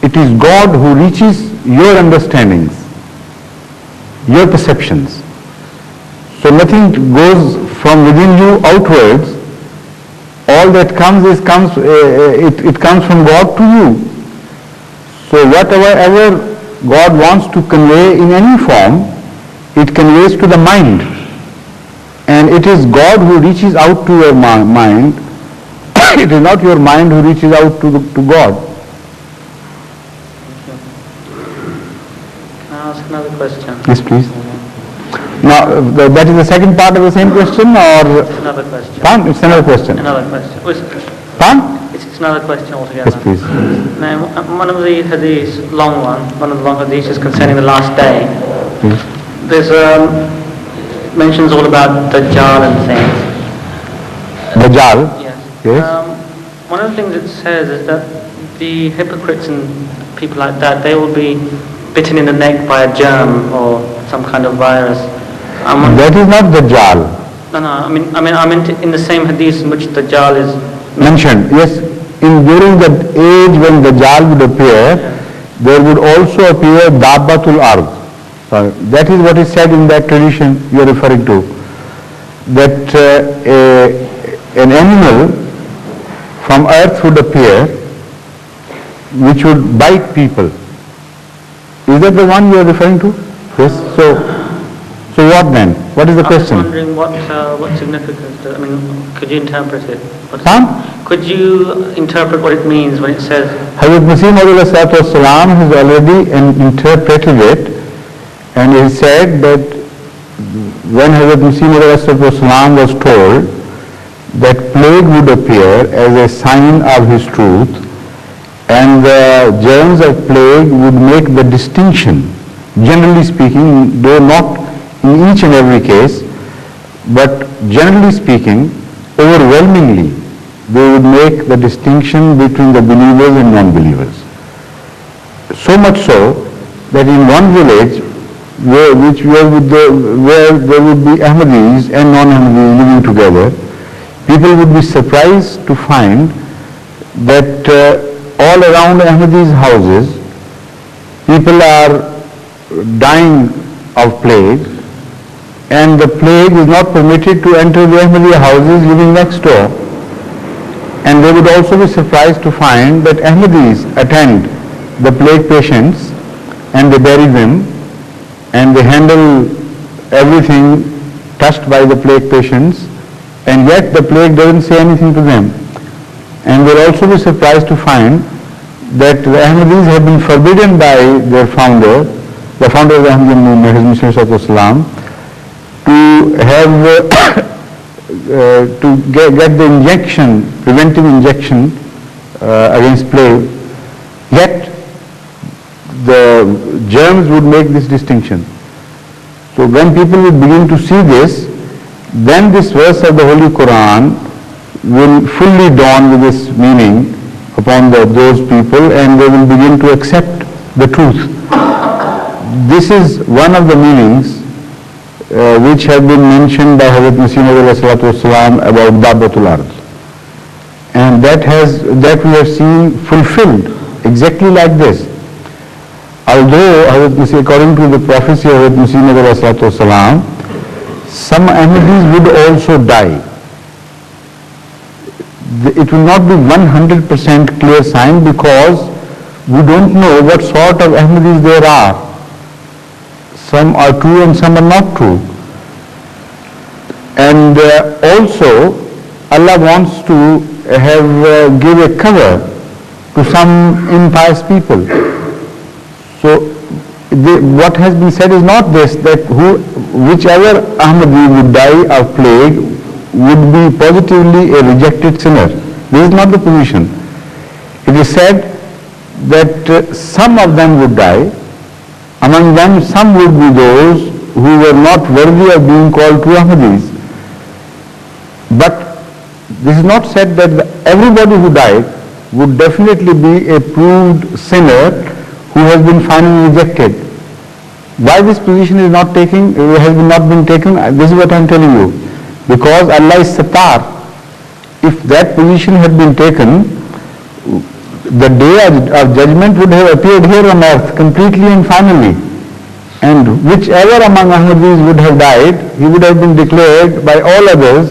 It is God who reaches your understandings, your perceptions. So nothing goes from within you outwards. All that comes comes from God to you. So whatever God wants to convey in any form, it conveys to the mind. And it is God who reaches out to your mind. It is not your mind who reaches out to God. Can I ask another question? Yes, please. Now, that is the second part of the same question, or? It's another question. Pardon? It's another question. Another question. Pardon? It's another question altogether. Yes, please. Now, one of the hadiths, one of the long hadiths is concerning the last day. Please. There's mentions all about Dajjal and things. Dajjal? Yes. Yes. One of the things it says is that the hypocrites and people like that, they will be bitten in the neck by a germ or some kind of virus. That is not Dajjal. No, I meant in the same hadith in which Dajjal is Mentioned. Yes. During the age when Dajjal would appear, there would also appear Dabbatul Ard. That is what is said in that tradition you are referring to. That an animal from earth would appear which would bite people. Is that the one you are referring to? Yes. So what then? What is the question? I was wondering what significance, could you interpret it? Huh? Could you interpret what it means when it says, Hazrat Masih Maud Salam has already interpreted it, and he said that when Hazrat Masih Maud Salam was told that plague would appear as a sign of his truth, and the germs of plague would make the distinction, generally speaking, though not in each and every case, but generally speaking, overwhelmingly, they would make the distinction between the believers and non-believers. So much so that in one village where there would be Ahmadis and non-Ahmadis living together, people would be surprised to find that all around Ahmadis' houses, people are dying of plague, and the plague is not permitted to enter the Ahmadi houses living next door. And they would also be surprised to find that Ahmadis attend the plague patients and they bury them and they handle everything touched by the plague patients, and yet the plague doesn't say anything to them. And they'll also be surprised to find that the Ahmadis have been forbidden by their founder, the founder of the Ahmadi movement, His Mr. Salam, to have to get the injection, preventive injection against plague, yet the germs would make this distinction. So when people will begin to see this, then this verse of the Holy Quran will fully dawn with its meaning upon those people, and they will begin to accept the truth. This is one of the meanings which have been mentioned by Hazrat Masih Maud about Dabbatul Ard. And that we have seen fulfilled exactly like this. Although according to the prophecy of Hazrat Masih Maud some Ahmadis would also die. It will not be 100% clear sign because we don't know what sort of Ahmadis there are. Some are true and some are not true. And also Allah wants to give a cover to some impious people. So what has been said is not this, that whichever Ahmadi would die of plague would be positively a rejected sinner. This is not the position. It is said that some of them would die. Among them, some would be those who were not worthy of being called true Ahmadis. But this is not said that everybody who died would definitely be a proved sinner who has been finally rejected. Why this position is not taken, has not been taken, this is what I am telling you. Because Allah is Sattar. If that position had been taken, the day of judgment would have appeared here on earth completely and finally. And whichever among Ahmadis would have died, he would have been declared by all others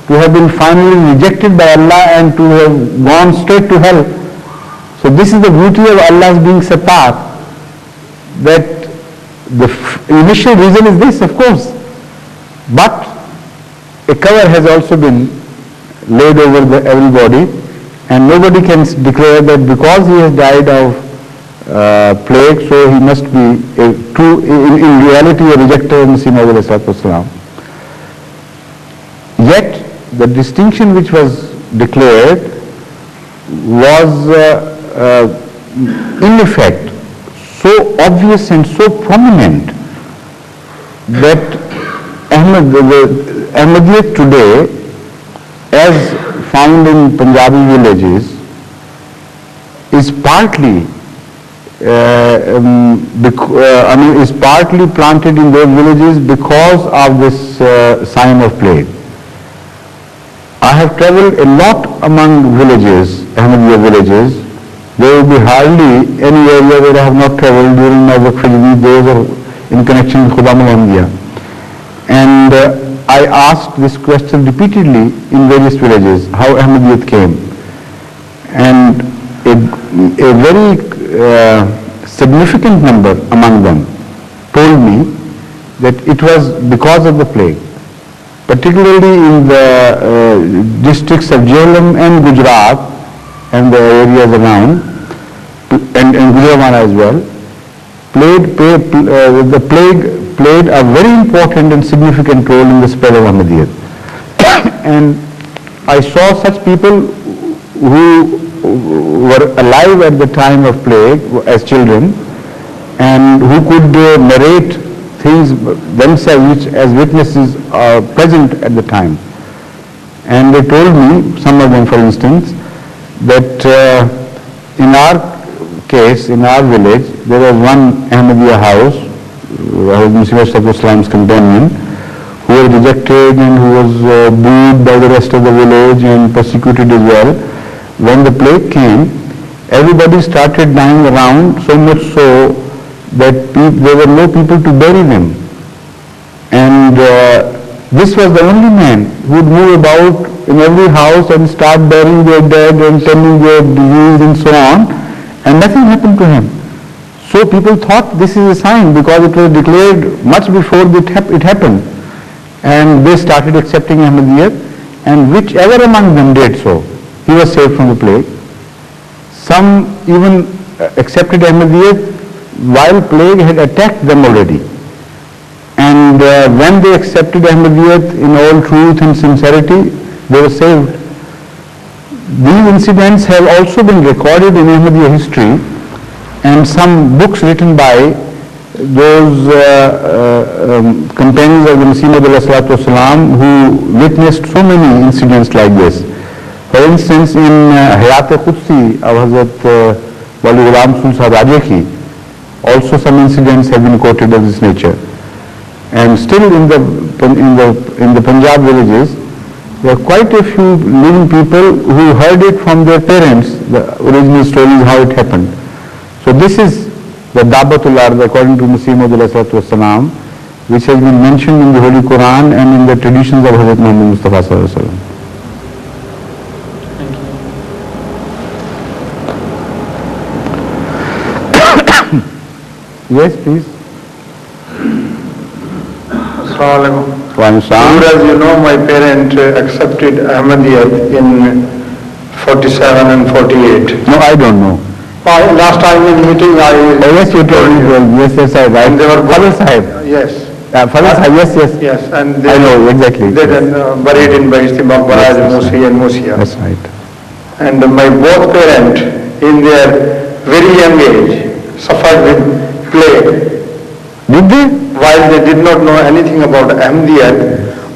to have been finally rejected by Allah and to have gone straight to hell. So this is the beauty of Allah's being Sattar, that the initial reason is this, of course, but a cover has also been laid over everybody, and nobody can declare that because he has died of plague, so he must be a true, in reality, a rejecter of Masih Maud alayhi salatu wasalam. Yet, the distinction which was declared was in effect so obvious and so prominent that Ahmadiyyat today, as found in Punjabi villages, is partly is partly planted in those villages because of this sign of plague. I have traveled a lot among villages, Ahmadiyya villages. There will be hardly any area where I have not traveled during my work days or in connection with Khudam al-Ahmadiyya. And I asked this question repeatedly in various villages, how Ahmadiyyat came. And a very significant number among them told me that it was because of the plague, particularly in the districts of Jhelum and Gujarat and the areas around, and Gujranwala as well. The plague played a very important and significant role in the spread of Ahmadiyyat. And I saw such people who were alive at the time of plague as children and who could narrate things themselves which as witnesses are present at the time. And they told me, some of them for instance, that in our case, in our village, there was one Ahmadiyya house, Hazrat Masih Islam's companion, who was rejected and who was booed by the rest of the village and persecuted as well. When the plague came, everybody started dying around, so much so that there were no people to bury them. And this was the only man who would move about in every house and start burying their dead and tending their disease and so on, and nothing happened to him. So people thought this is a sign because it was declared much before it happened. And they started accepting Ahmadiyyat, and whichever among them did so, he was saved from the plague. Some even accepted Ahmadiyyat while plague had attacked them already. And when they accepted Ahmadiyyat in all truth and sincerity, they were saved. These incidents have also been recorded in Ahmadiyya history, and some books written by those companions of the Masih Maud alayhi salatu wasalam who witnessed so many incidents like this. For instance, in Hayat-e-Qudsi of Hazrat Wali Ghulam Rasul Sahib Rajeki, also some incidents have been quoted of this nature. And still in the Punjab villages, there are quite a few living people who heard it from their parents, the original stories, how it happened. So this is the Dabatul Ard, according to Masih Maud alayhi salatu wasalam, which has been mentioned in the Holy Quran and in the traditions of Hazrat Muhammad Mustafa sallallahu alaihi wasallam. Yes, please. As you know, my parent accepted Ahmadiyyat in 47 and 48. No, I don't know. Last time in meeting I... Oh, yes, you told me. Yes, I right. And they were Father Sahib. Yes. Father Sahib, yes. Yes, and they... I know, exactly. They were buried in Bahishti Maqbaraj, Musi and Musia. That's right. And my both parents, in their very young age, suffered with plague. Did they? While they did not know anything about Ahmadiyyat,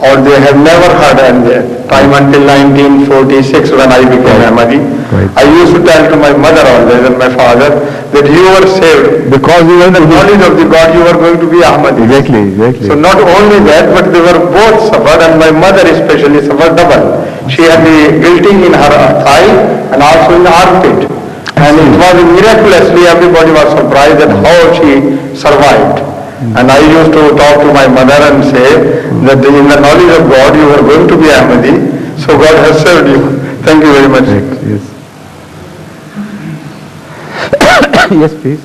or they have never heard Ahmadiyyat, time until 1946 when I became Ahmadi. Right. I used to tell to my mother always and my father that you were saved Because you were the knowledge of the God, you were going to be Ahmadi. Exactly. So not only that, but they were both suffered, and my mother especially suffered double. She had the guilting in her thigh and also in the armpit. And it was miraculously, everybody was surprised at how she survived. And I used to talk to my mother and say that in the knowledge of God you were going to be Ahmadi, so God has saved you. Thank you very much. Yes. Yes, please.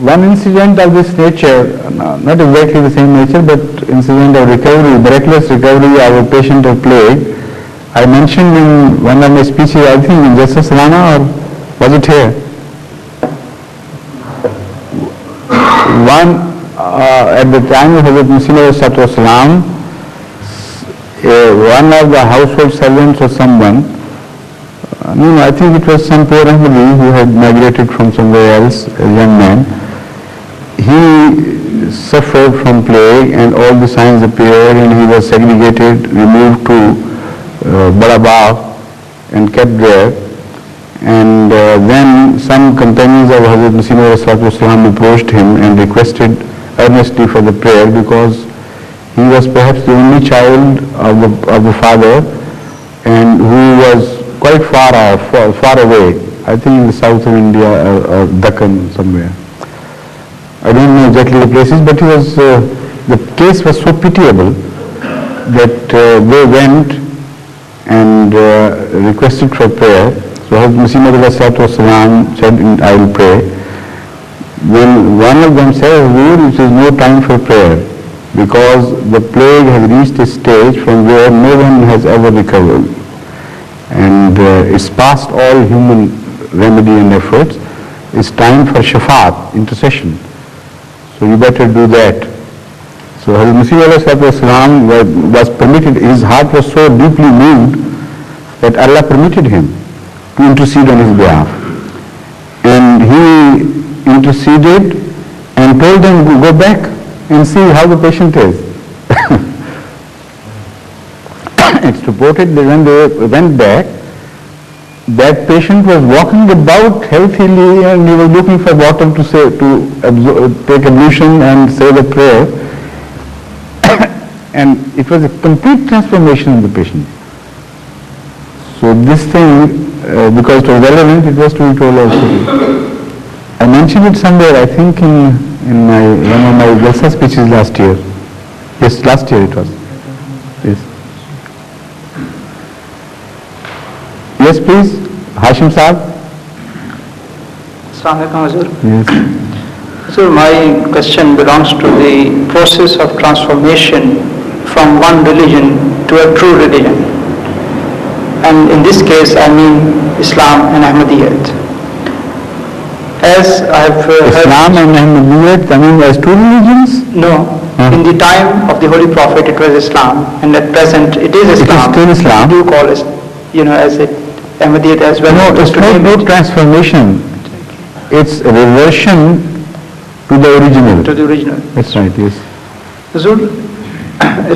one incident of this nature, not exactly the same nature, but incident of recovery, miraculous recovery of a patient of plague, I mentioned in one of my speeches, I think in Jalsa Salana, or was it here? One, at the time of Hazrat Masih Maud Salam, one of the household servants or someone, I think it was some poor Ahmadi who had migrated from somewhere else, a young man. He suffered from plague and all the signs appeared, and he was segregated, removed to Bada Bagh and kept there. And then some companions of Hazrat Masih Maud approached him and requested earnestly for the prayer, because he was perhaps the only child of the father, and who was quite far off, far away, I think in the south of India or Deccan somewhere. I don't know exactly the places, but he was, the case was so pitiable that they went and requested for prayer. So Hazrat Masih Maud said, I will pray. When one of them said, it is no time for prayer, because the plague has reached a stage from where no one has ever recovered. And it's past all human remedy and efforts. It's time for shafaat, intercession. So you better do that. So Hazrat Masih was permitted, his heart was so deeply moved that Allah permitted him to intercede on his behalf. And he interceded and told them, go back and see how the patient is. It's reported that when they went back, that patient was walking about healthily, and he was looking for water to take ablution and say the prayer. And it was a complete transformation in the patient. So this thing, because it was relevant, it was to be told also. I mentioned it somewhere, I think in one of my Jalsa speeches last year. Yes, last year it was. Yes. Yes, please. Hashim Saab. Assalamu alaikum, Hazur. Yes. So my question belongs to the process of transformation from one religion to a true religion. And in this case, I mean Islam and Ahmadiyyat. As I have Islam and Ahmadiyyat, I mean as two religions? No. In the time of the Holy Prophet, it was Islam, and at present, it is Islam. It is still Islam. We do call it, as it Ahmadiyyat as well. No, it's not transformation. It's a reversion to the original. To the original. That's right, yes. Zul,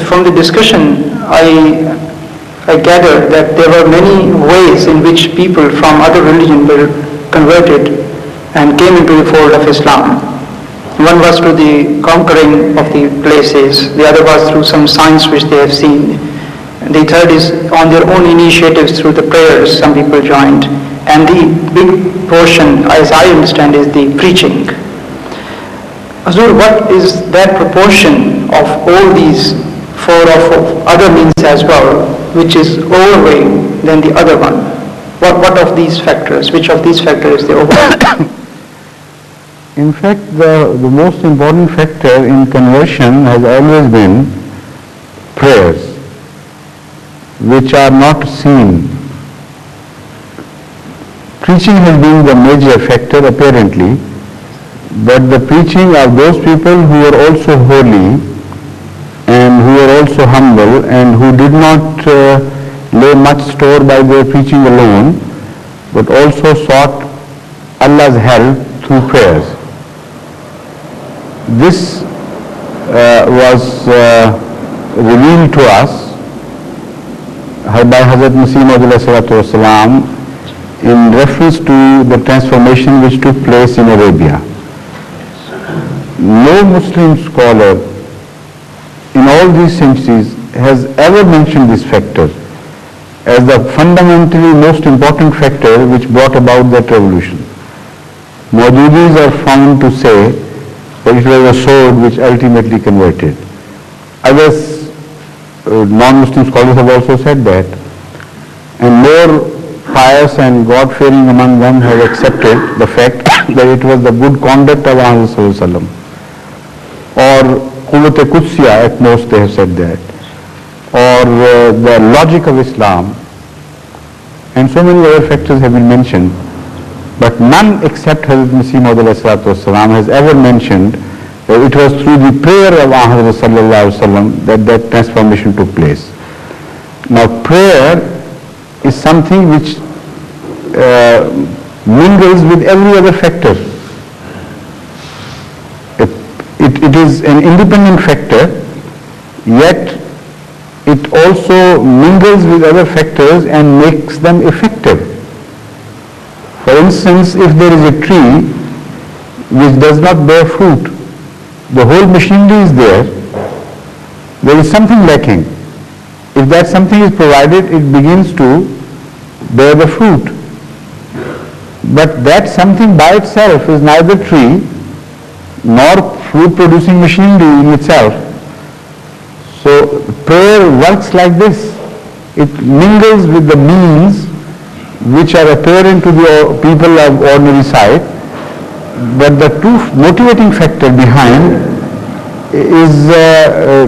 from the discussion, I gather that there were many ways in which people from other religions were converted and came into the fold of Islam. One was through the conquering of the places, the other was through some signs which they have seen. The third is on their own initiatives through the prayers some people joined. And the big portion, as I understand, is the preaching. Hazur, what is that proportion of all these four of other means as well, which is overweighing than the other one? What of these factors, which of these factors is the overweight? In fact, the most important factor in conversion has always been prayers, which are not seen. Preaching has been the major factor apparently, but the preaching of those people who are also holy and who are also humble and who did not lay much store by their preaching alone, but also sought Allah's help through prayers. This was revealed to us by Hazrat Masih Maud in reference to the transformation which took place in Arabia. No Muslim scholar in all these centuries has ever mentioned this factor as the fundamentally most important factor which brought about that revolution. Maududis are found to say that it was a sword which ultimately converted. Others, non-Muslim scholars have also said that. And more pious and God-fearing among them have accepted the fact that it was the good conduct of Muhammad or Qulwat Qudsiya, at most they have said that, or the logic of Islam, and so many other factors have been mentioned, but none except Hazrat Masih Maud has ever mentioned that it was through the prayer of Muhammad that transformation took place. Now prayer is something which mingles with every other factor. It is an independent factor, yet it also mingles with other factors and makes them effective. For instance, if there is a tree which does not bear fruit, the whole machinery is there is something lacking. If that something is provided, it begins to bear the fruit. But that something by itself is neither tree nor fruit producing machinery in itself. So prayer works like this. It mingles with the means which are apparent to the people of ordinary sight, but the true motivating factor behind is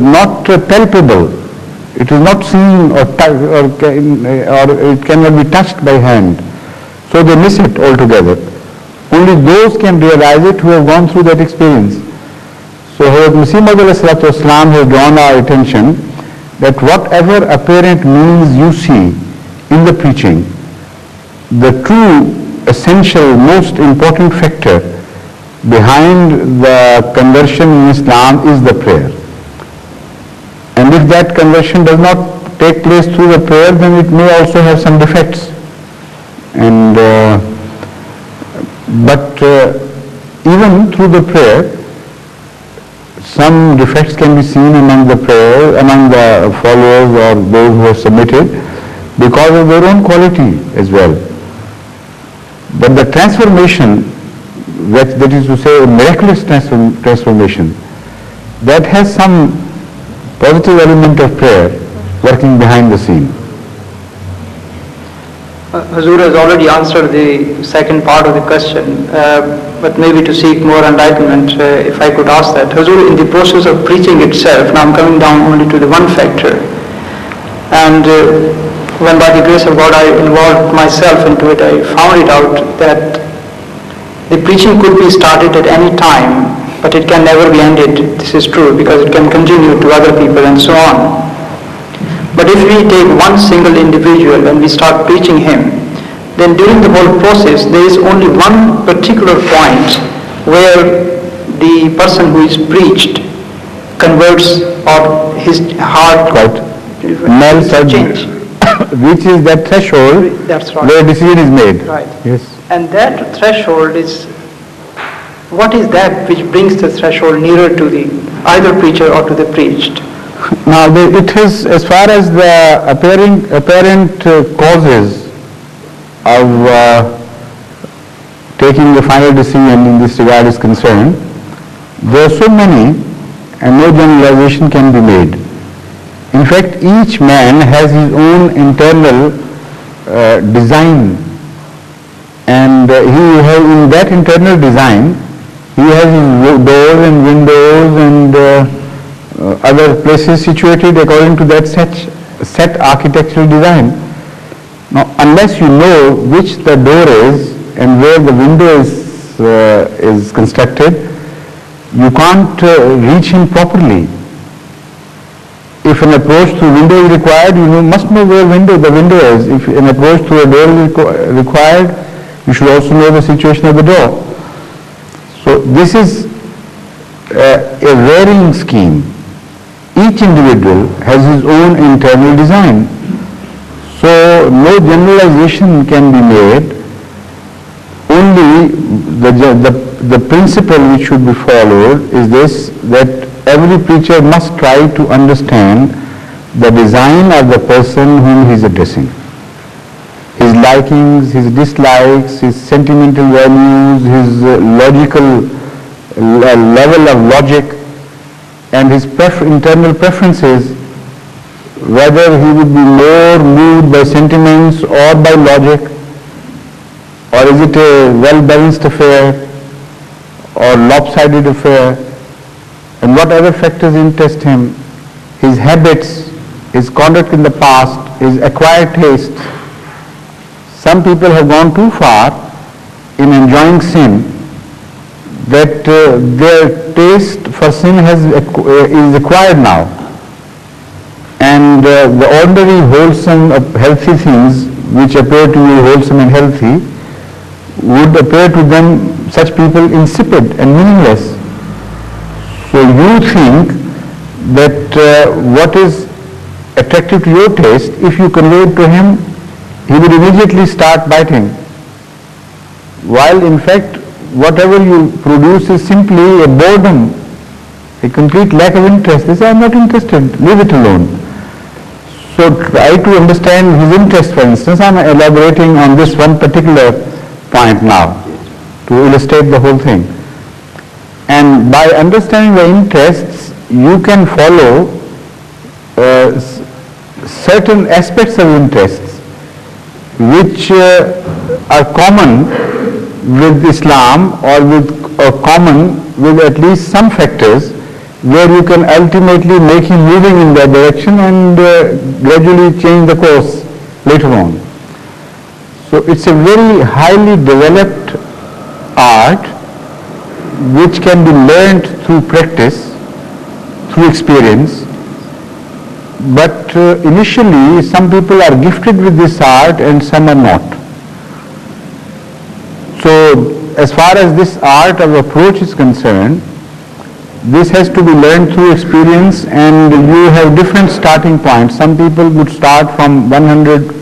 not palpable. It is not seen or it cannot be touched by hand. So they miss it altogether. Only those can realize it who have gone through that experience. So Hazrat Masih Maud has drawn our attention that whatever apparent means you see in the preaching, the true, essential, most important factor behind the conversion in Islam is the prayer. And if that conversion does not take place through the prayer, then it may also have some defects. And but even through the prayer, some defects can be seen among the followers or those who have submitted because of their own quality as well. But the transformation, that is to say a miraculous transformation, that has some positive element of prayer working behind the scene. Hazur has already answered the second part of the question, but maybe to seek more enlightenment, if I could ask that. Hazur, in the process of preaching itself, now I'm coming down only to the one factor, and when by the grace of God I involved myself into it, I found it out that the preaching could be started at any time, but it can never be ended. This is true, because it can continue to other people and so on. But if we take one single individual and we start preaching him, then during the whole process there is only one particular point where the person who is preached converts, or his heart melts and change. Reaches that threshold. That's right. Where decision is made. Right. Yes. And that threshold is, what is that which brings the threshold nearer to the either preacher or to the preached? Now it is, as far as the apparent causes of taking the final decision in this regard is concerned, there are so many and no generalization can be made. In fact, each man has his own internal design, and in that internal design he has his doors and windows and other places situated according to that set architectural design. Now, unless you know which the door is and where the window is constructed, you can't reach him properly. If an approach through window is required, you must know where the window is. If an approach through a door is required, you should also know the situation of the door. So this is a varying scheme. Each individual has his own internal design. So no generalization can be made. Only the principle which should be followed is this, that every preacher must try to understand the design of the person whom he is addressing. His likings, his dislikes, his sentimental values, his logical level of logic, and his internal preferences, whether he would be more moved by sentiments or by logic, or is it a well-balanced affair or lopsided affair, and what other factors interest him, his habits, his conduct in the past, his acquired tastes. Some people have gone too far in enjoying sin that their taste for sin is acquired now, and the ordinary wholesome, healthy things which appear to be wholesome and healthy would appear to them, such people, insipid and meaningless. So you think that what is attractive to your taste, if you convey it to him, he would immediately start biting. While in fact, whatever you produce is simply a boredom, a complete lack of interest. They say, I'm not interested, leave it alone. So try to understand his interest, for instance. I'm elaborating on this one particular point now to illustrate the whole thing. And by understanding the interests, you can follow certain aspects of interests which are common with Islam or common with at least some factors, where you can ultimately make him moving in that direction and gradually change the course later on. So it's a very highly developed art which can be learned through practice, through experience. But initially some people are gifted with this art and some are not. So as far as this art of approach is concerned, this has to be learned through experience, and you have different starting points. Some people would start from 100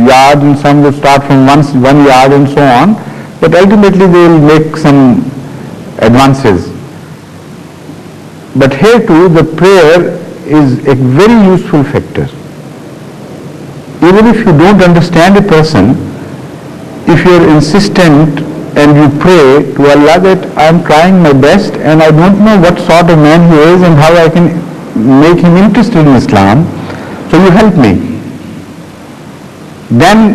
yards and some would start from 1 yard and so on, but ultimately they will make some advances. But here too the prayer is a very useful factor. Even if you don't understand a person, if you are insistent and you pray to Allah that I am trying my best and I don't know what sort of man he is and how I can make him interested in Islam, so you help me. Then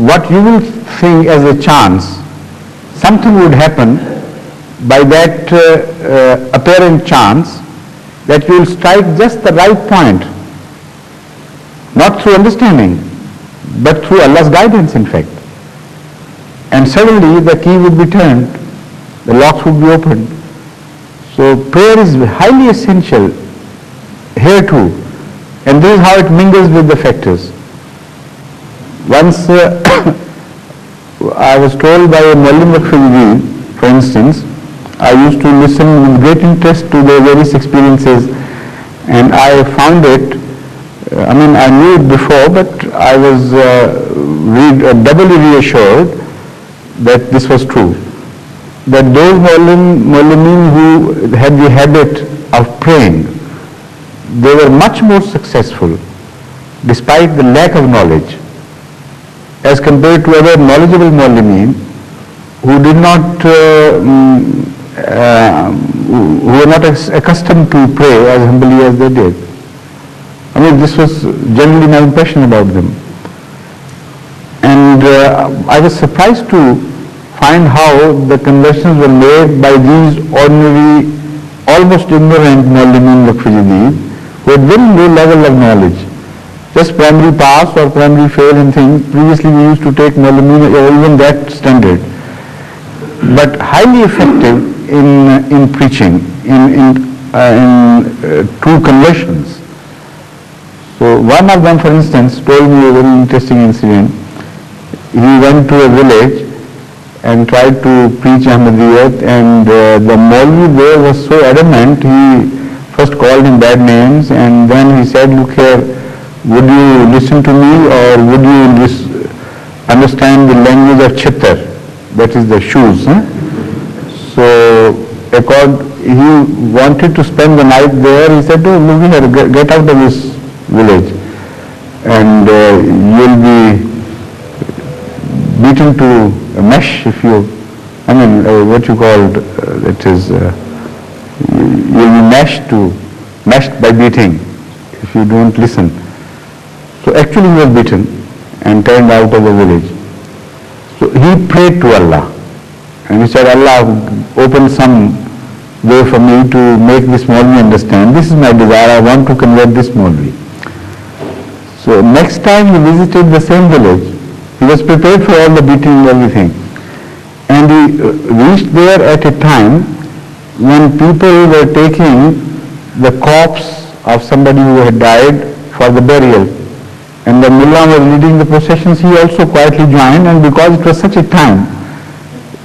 what you will think as a chance, something would happen by that apparent chance, that you will strike just the right point, not through understanding, but through Allah's guidance in fact. And suddenly the key would be turned, the locks would be opened. So prayer is highly essential here too, and this is how it mingles with the factors. Once I was told by a Muallim Waqf, for instance, I used to listen with great interest to their various experiences, and I found it, I knew it before, but I was doubly reassured that this was true. That those Muallimin who had the habit of praying, they were much more successful despite the lack of knowledge as compared to other knowledgeable Muallimin who did not, who were not accustomed to pray as humbly as they did. This was generally my impression about them. And I was surprised to find how the conversions were made by these ordinary, almost ignorant Muallimin Waqf Jadid who had very low level of knowledge. Just primary pass or primary fail and things. Previously we used to take Muallimin or even that standard. But highly effective in preaching, in true conversions. So one of them, for instance, told me a very interesting incident. He went to a village and tried to preach Ahmadiyyat, and the Maulvi there was so adamant. He first called him bad names, and then he said, look here, would you listen to me or would you understand the language of Chittar, that is the shoes. So he wanted to spend the night there. He said, oh, look here, get out of this village and you'll be beaten to a mesh if you, what you called, it is, you'll be meshed by beating if you don't listen. So actually he was beaten and turned out of the village. So he prayed to Allah and he said, Allah, open some way for me to make this Maulvi understand. This is my desire, I want to convert this Maulvi. So next time he visited the same village, he was prepared for all the beating and everything. And he reached there at a time when people were taking the corpse of somebody who had died for the burial. And the mullah was leading the processions, he also quietly joined, and because it was such a time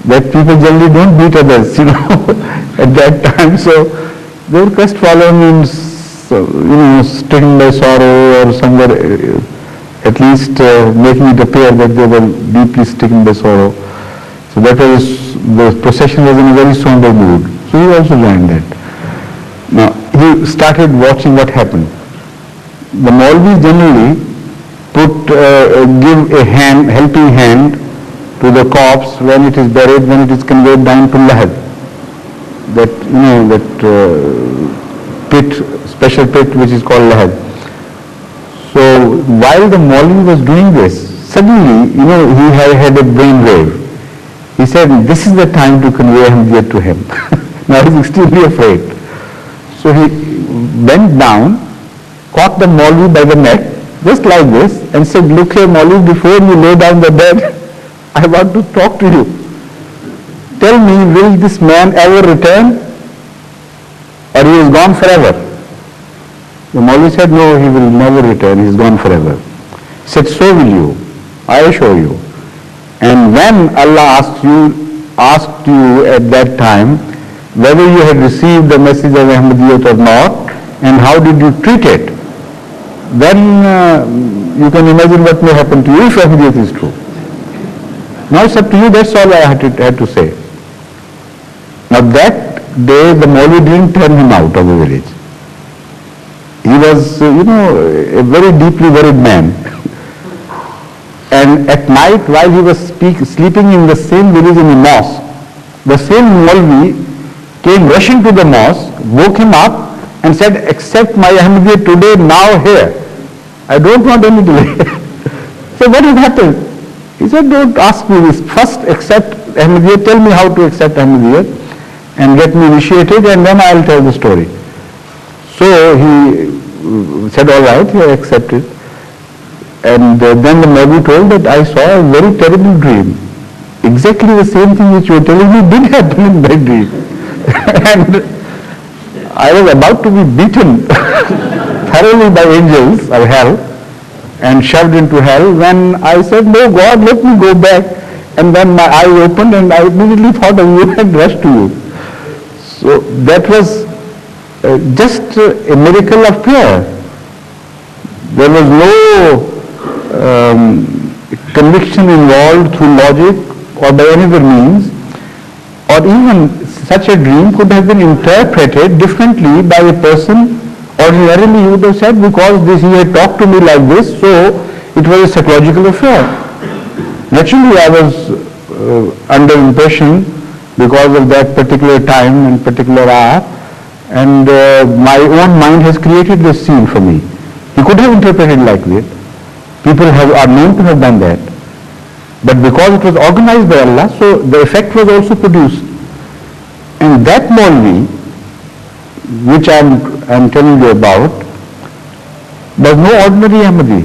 that people generally don't beat others, at that time, so they were crestfallen, stricken by sorrow or somewhere, at least making it appear that they were deeply stricken by sorrow. So that was, the procession was in a very somber mood. So he also joined that. Now, he started watching what happened. The Maulvis generally give a helping hand to the corpse when it is buried, when it is conveyed down to Lahad. That pit, special pit which is called Lahad. So while the Maulvi was doing this, suddenly, he had a brain wave. He said, this is the time to convey Ahmadiyya to him. Now he's extremely afraid. So he bent down, caught the Maulvi by the neck, just like this, and said, look here Maulvi, before you lay down the bed, I want to talk to you. Tell me, will this man ever return, or he is gone forever? The Maulvi said, no, he will never return, he is gone forever. He said, so will you, I assure you. And when Allah asked you at that time whether you had received the message of Ahmadiyyat or not, and how did you treat it, then you can imagine what may happen to you if Ahmadiyyat is true. Now it's up to you, that's all I had to say. Now that day the Maulvi didn't turn him out of the village. He was, a very deeply worried man. And at night, while he was sleeping in the same village in a mosque, the same Maulvi came rushing to the mosque, woke him up and said, accept my Ahmadiyyat today, now, here. I don't want any delay. So what had happened? He said, don't ask me this. First accept Ahmadiyyat, tell me how to accept Ahmadiyyat and get me initiated, and then I'll tell the story. So he said, all right, he accepted. And then the Maulvi told that I saw a very terrible dream. Exactly the same thing which you were telling me did happen in my dream. And I was about to be beaten thoroughly by angels of hell and shoved into hell when I said, no God, let me go back. And then my eyes opened and I immediately thought of you and rushed to you. So that was just a miracle of prayer. There was no conviction involved through logic or by any other means, or even such a dream could have been interpreted differently by a person. Ordinarily he would have said, because he had talked to me like this, so it was a psychological affair. Naturally I was under impression because of that particular time and particular hour, and my own mind has created this scene for me. He could have interpreted like that. People are known to have done that. But because it was organized by Allah, so the effect was also produced. And that Maulvi, which I am telling you about, was no ordinary Ahmadi.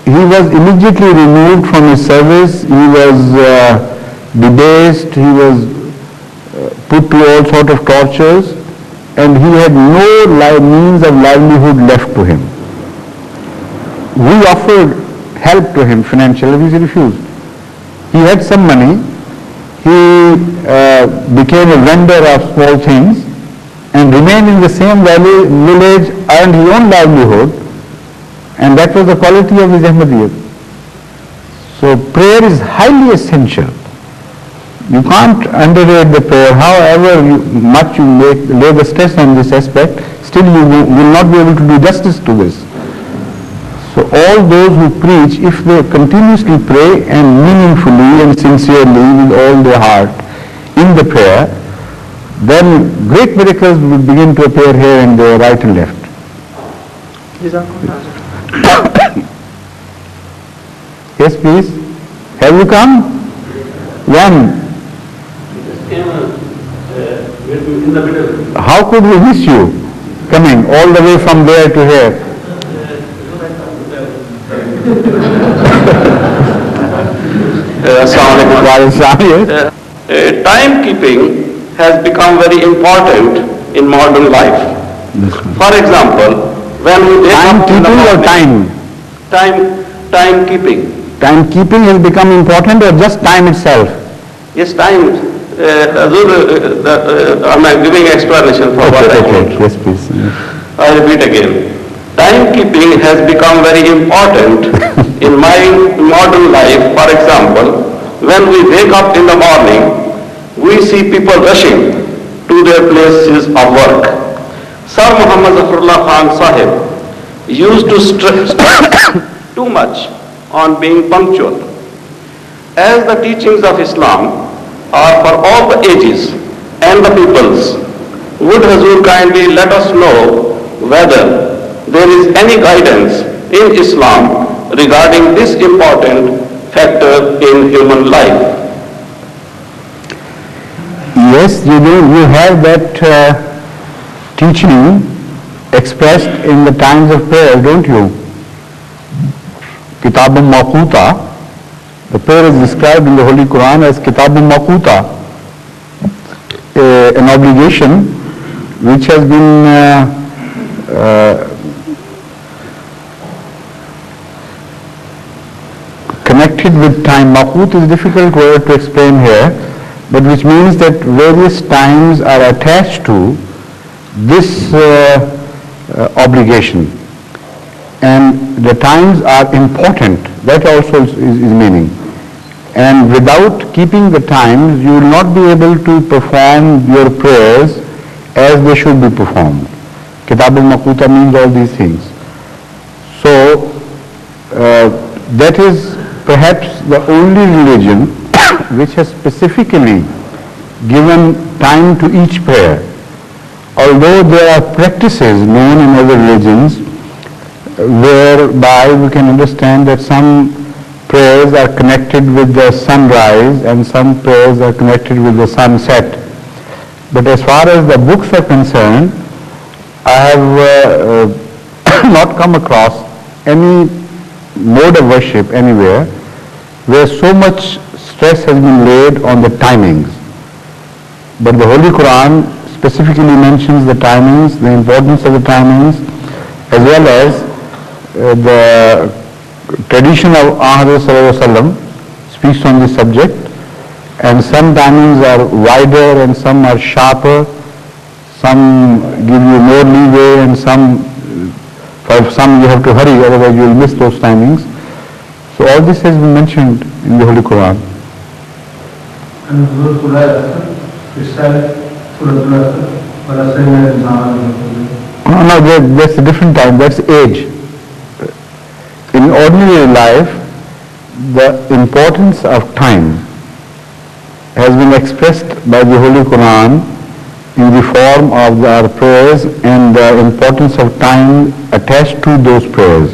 He was immediately removed from his service, he was debased, he was put to all sort of tortures, and he had no means of livelihood left to him. We offered help to him financially, he refused. He had some money, he became a vendor of small things and remained in the same village, earned his own livelihood, and that was the quality of his Ahmadiyyat. So prayer is highly essential. You can't underrate the prayer. However much you lay the stress on this aspect, still you will not be able to do justice to this. So all those who preach, if they continuously pray and meaningfully and sincerely with all their heart in the prayer, then great miracles will begin to appear here and there, right and left. Yes, please. Have you come? When? In the middle. How could we miss you coming all the way from there to here? Timekeeping has become very important in modern life. For example, when we wake up in the Timekeeping or morning- time? Timekeeping. Timekeeping has become important or just time itself? Yes, time. Am I giving explanation for what I want? Yes, please. I repeat again. Timekeeping has become very important in my modern life. For example, when we wake up in the morning, we see people rushing to their places of work. Sir Muhammad Zafrullah Khan Sahib used to stress too much on being punctual. As the teachings of Islam are for all the ages and the peoples, would Hazur kindly let us know whether there is any guidance in Islam regarding this important factor in human life? Yes, you have that teaching expressed in the times of prayer, don't you? Kitabun Maquta. The prayer is described in the Holy Quran as Kitabun Maquta, an obligation which has been connected with time. Maqut is a difficult word to explain here, but which means that various times are attached to this obligation. And the times are important. That also is meaning. And without keeping the times, you will not be able to perform your prayers as they should be performed. Kitabul Maquta means all these things. So, that is perhaps the only religion which has specifically given time to each prayer. Although there are practices known in other religions whereby we can understand that some prayers are connected with the sunrise and some prayers are connected with the sunset. But as far as the books are concerned, I have not come across any mode of worship anywhere where so much stress has been laid on the timings. But the Holy Quran specifically mentions the timings, the importance of the timings, as well as the tradition of Ahmad Sallallahu Alaihi Wasallam speaks on this subject, and some timings are wider and some are sharper, some give you more leeway and for some you have to hurry, otherwise you will miss those timings. So all this has been mentioned in the Holy Quran. No, that's a different time, that's age. In ordinary life, the importance of time has been expressed by the Holy Quran in the form of our prayers and the importance of time attached to those prayers.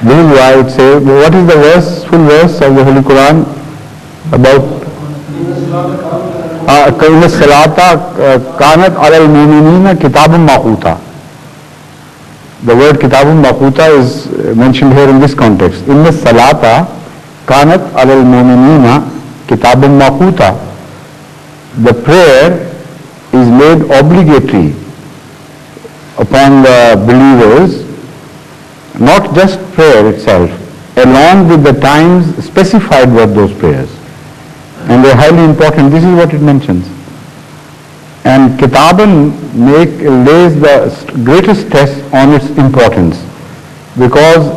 This is why it says, what is the full verse of the Holy Quran about? Inna salata kanat alal mu'minina kitabun maquta. The word kitabun maquta is mentioned here in this context. Inna salata kanat alal mu'minina kitabun maquta. The prayer is made obligatory upon the believers, not just prayer itself, along with the times specified by those prayers. And they are highly important. This is what it mentions. And Kitaban lays the greatest stress on its importance, because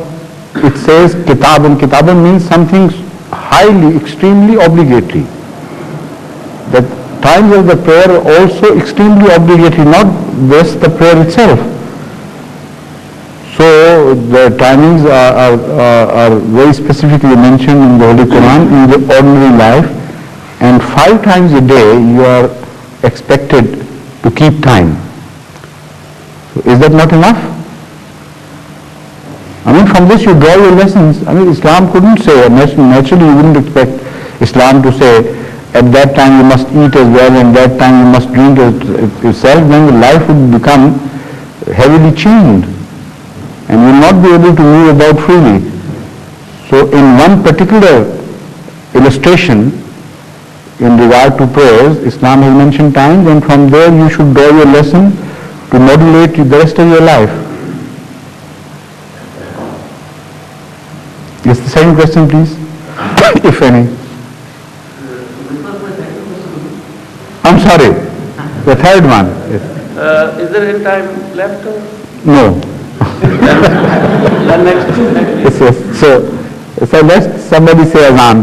it says Kitaban. Kitaban means something highly, extremely obligatory. The times of the prayer are also extremely obligatory, not just the prayer itself. So the timings are very specifically mentioned in the Holy Quran in the ordinary life, and 5 times a day you are expected to keep time. So is that not enough? I mean, from this you draw your lessons. I mean, Islam couldn't say, naturally you wouldn't expect Islam to say, at that time you must eat as well, and that time you must drink as yourself. Then the life would become heavily chained, and you will not be able to move about freely. So in one particular illustration, in regard to prayers, Islam has mentioned times, and from there you should draw your lesson to modulate the rest of your life. Yes, the second question, please, if any. I'm sorry, the third one. Yes. Is there any time left? No. Then next. Yes, yes. So let somebody say azan.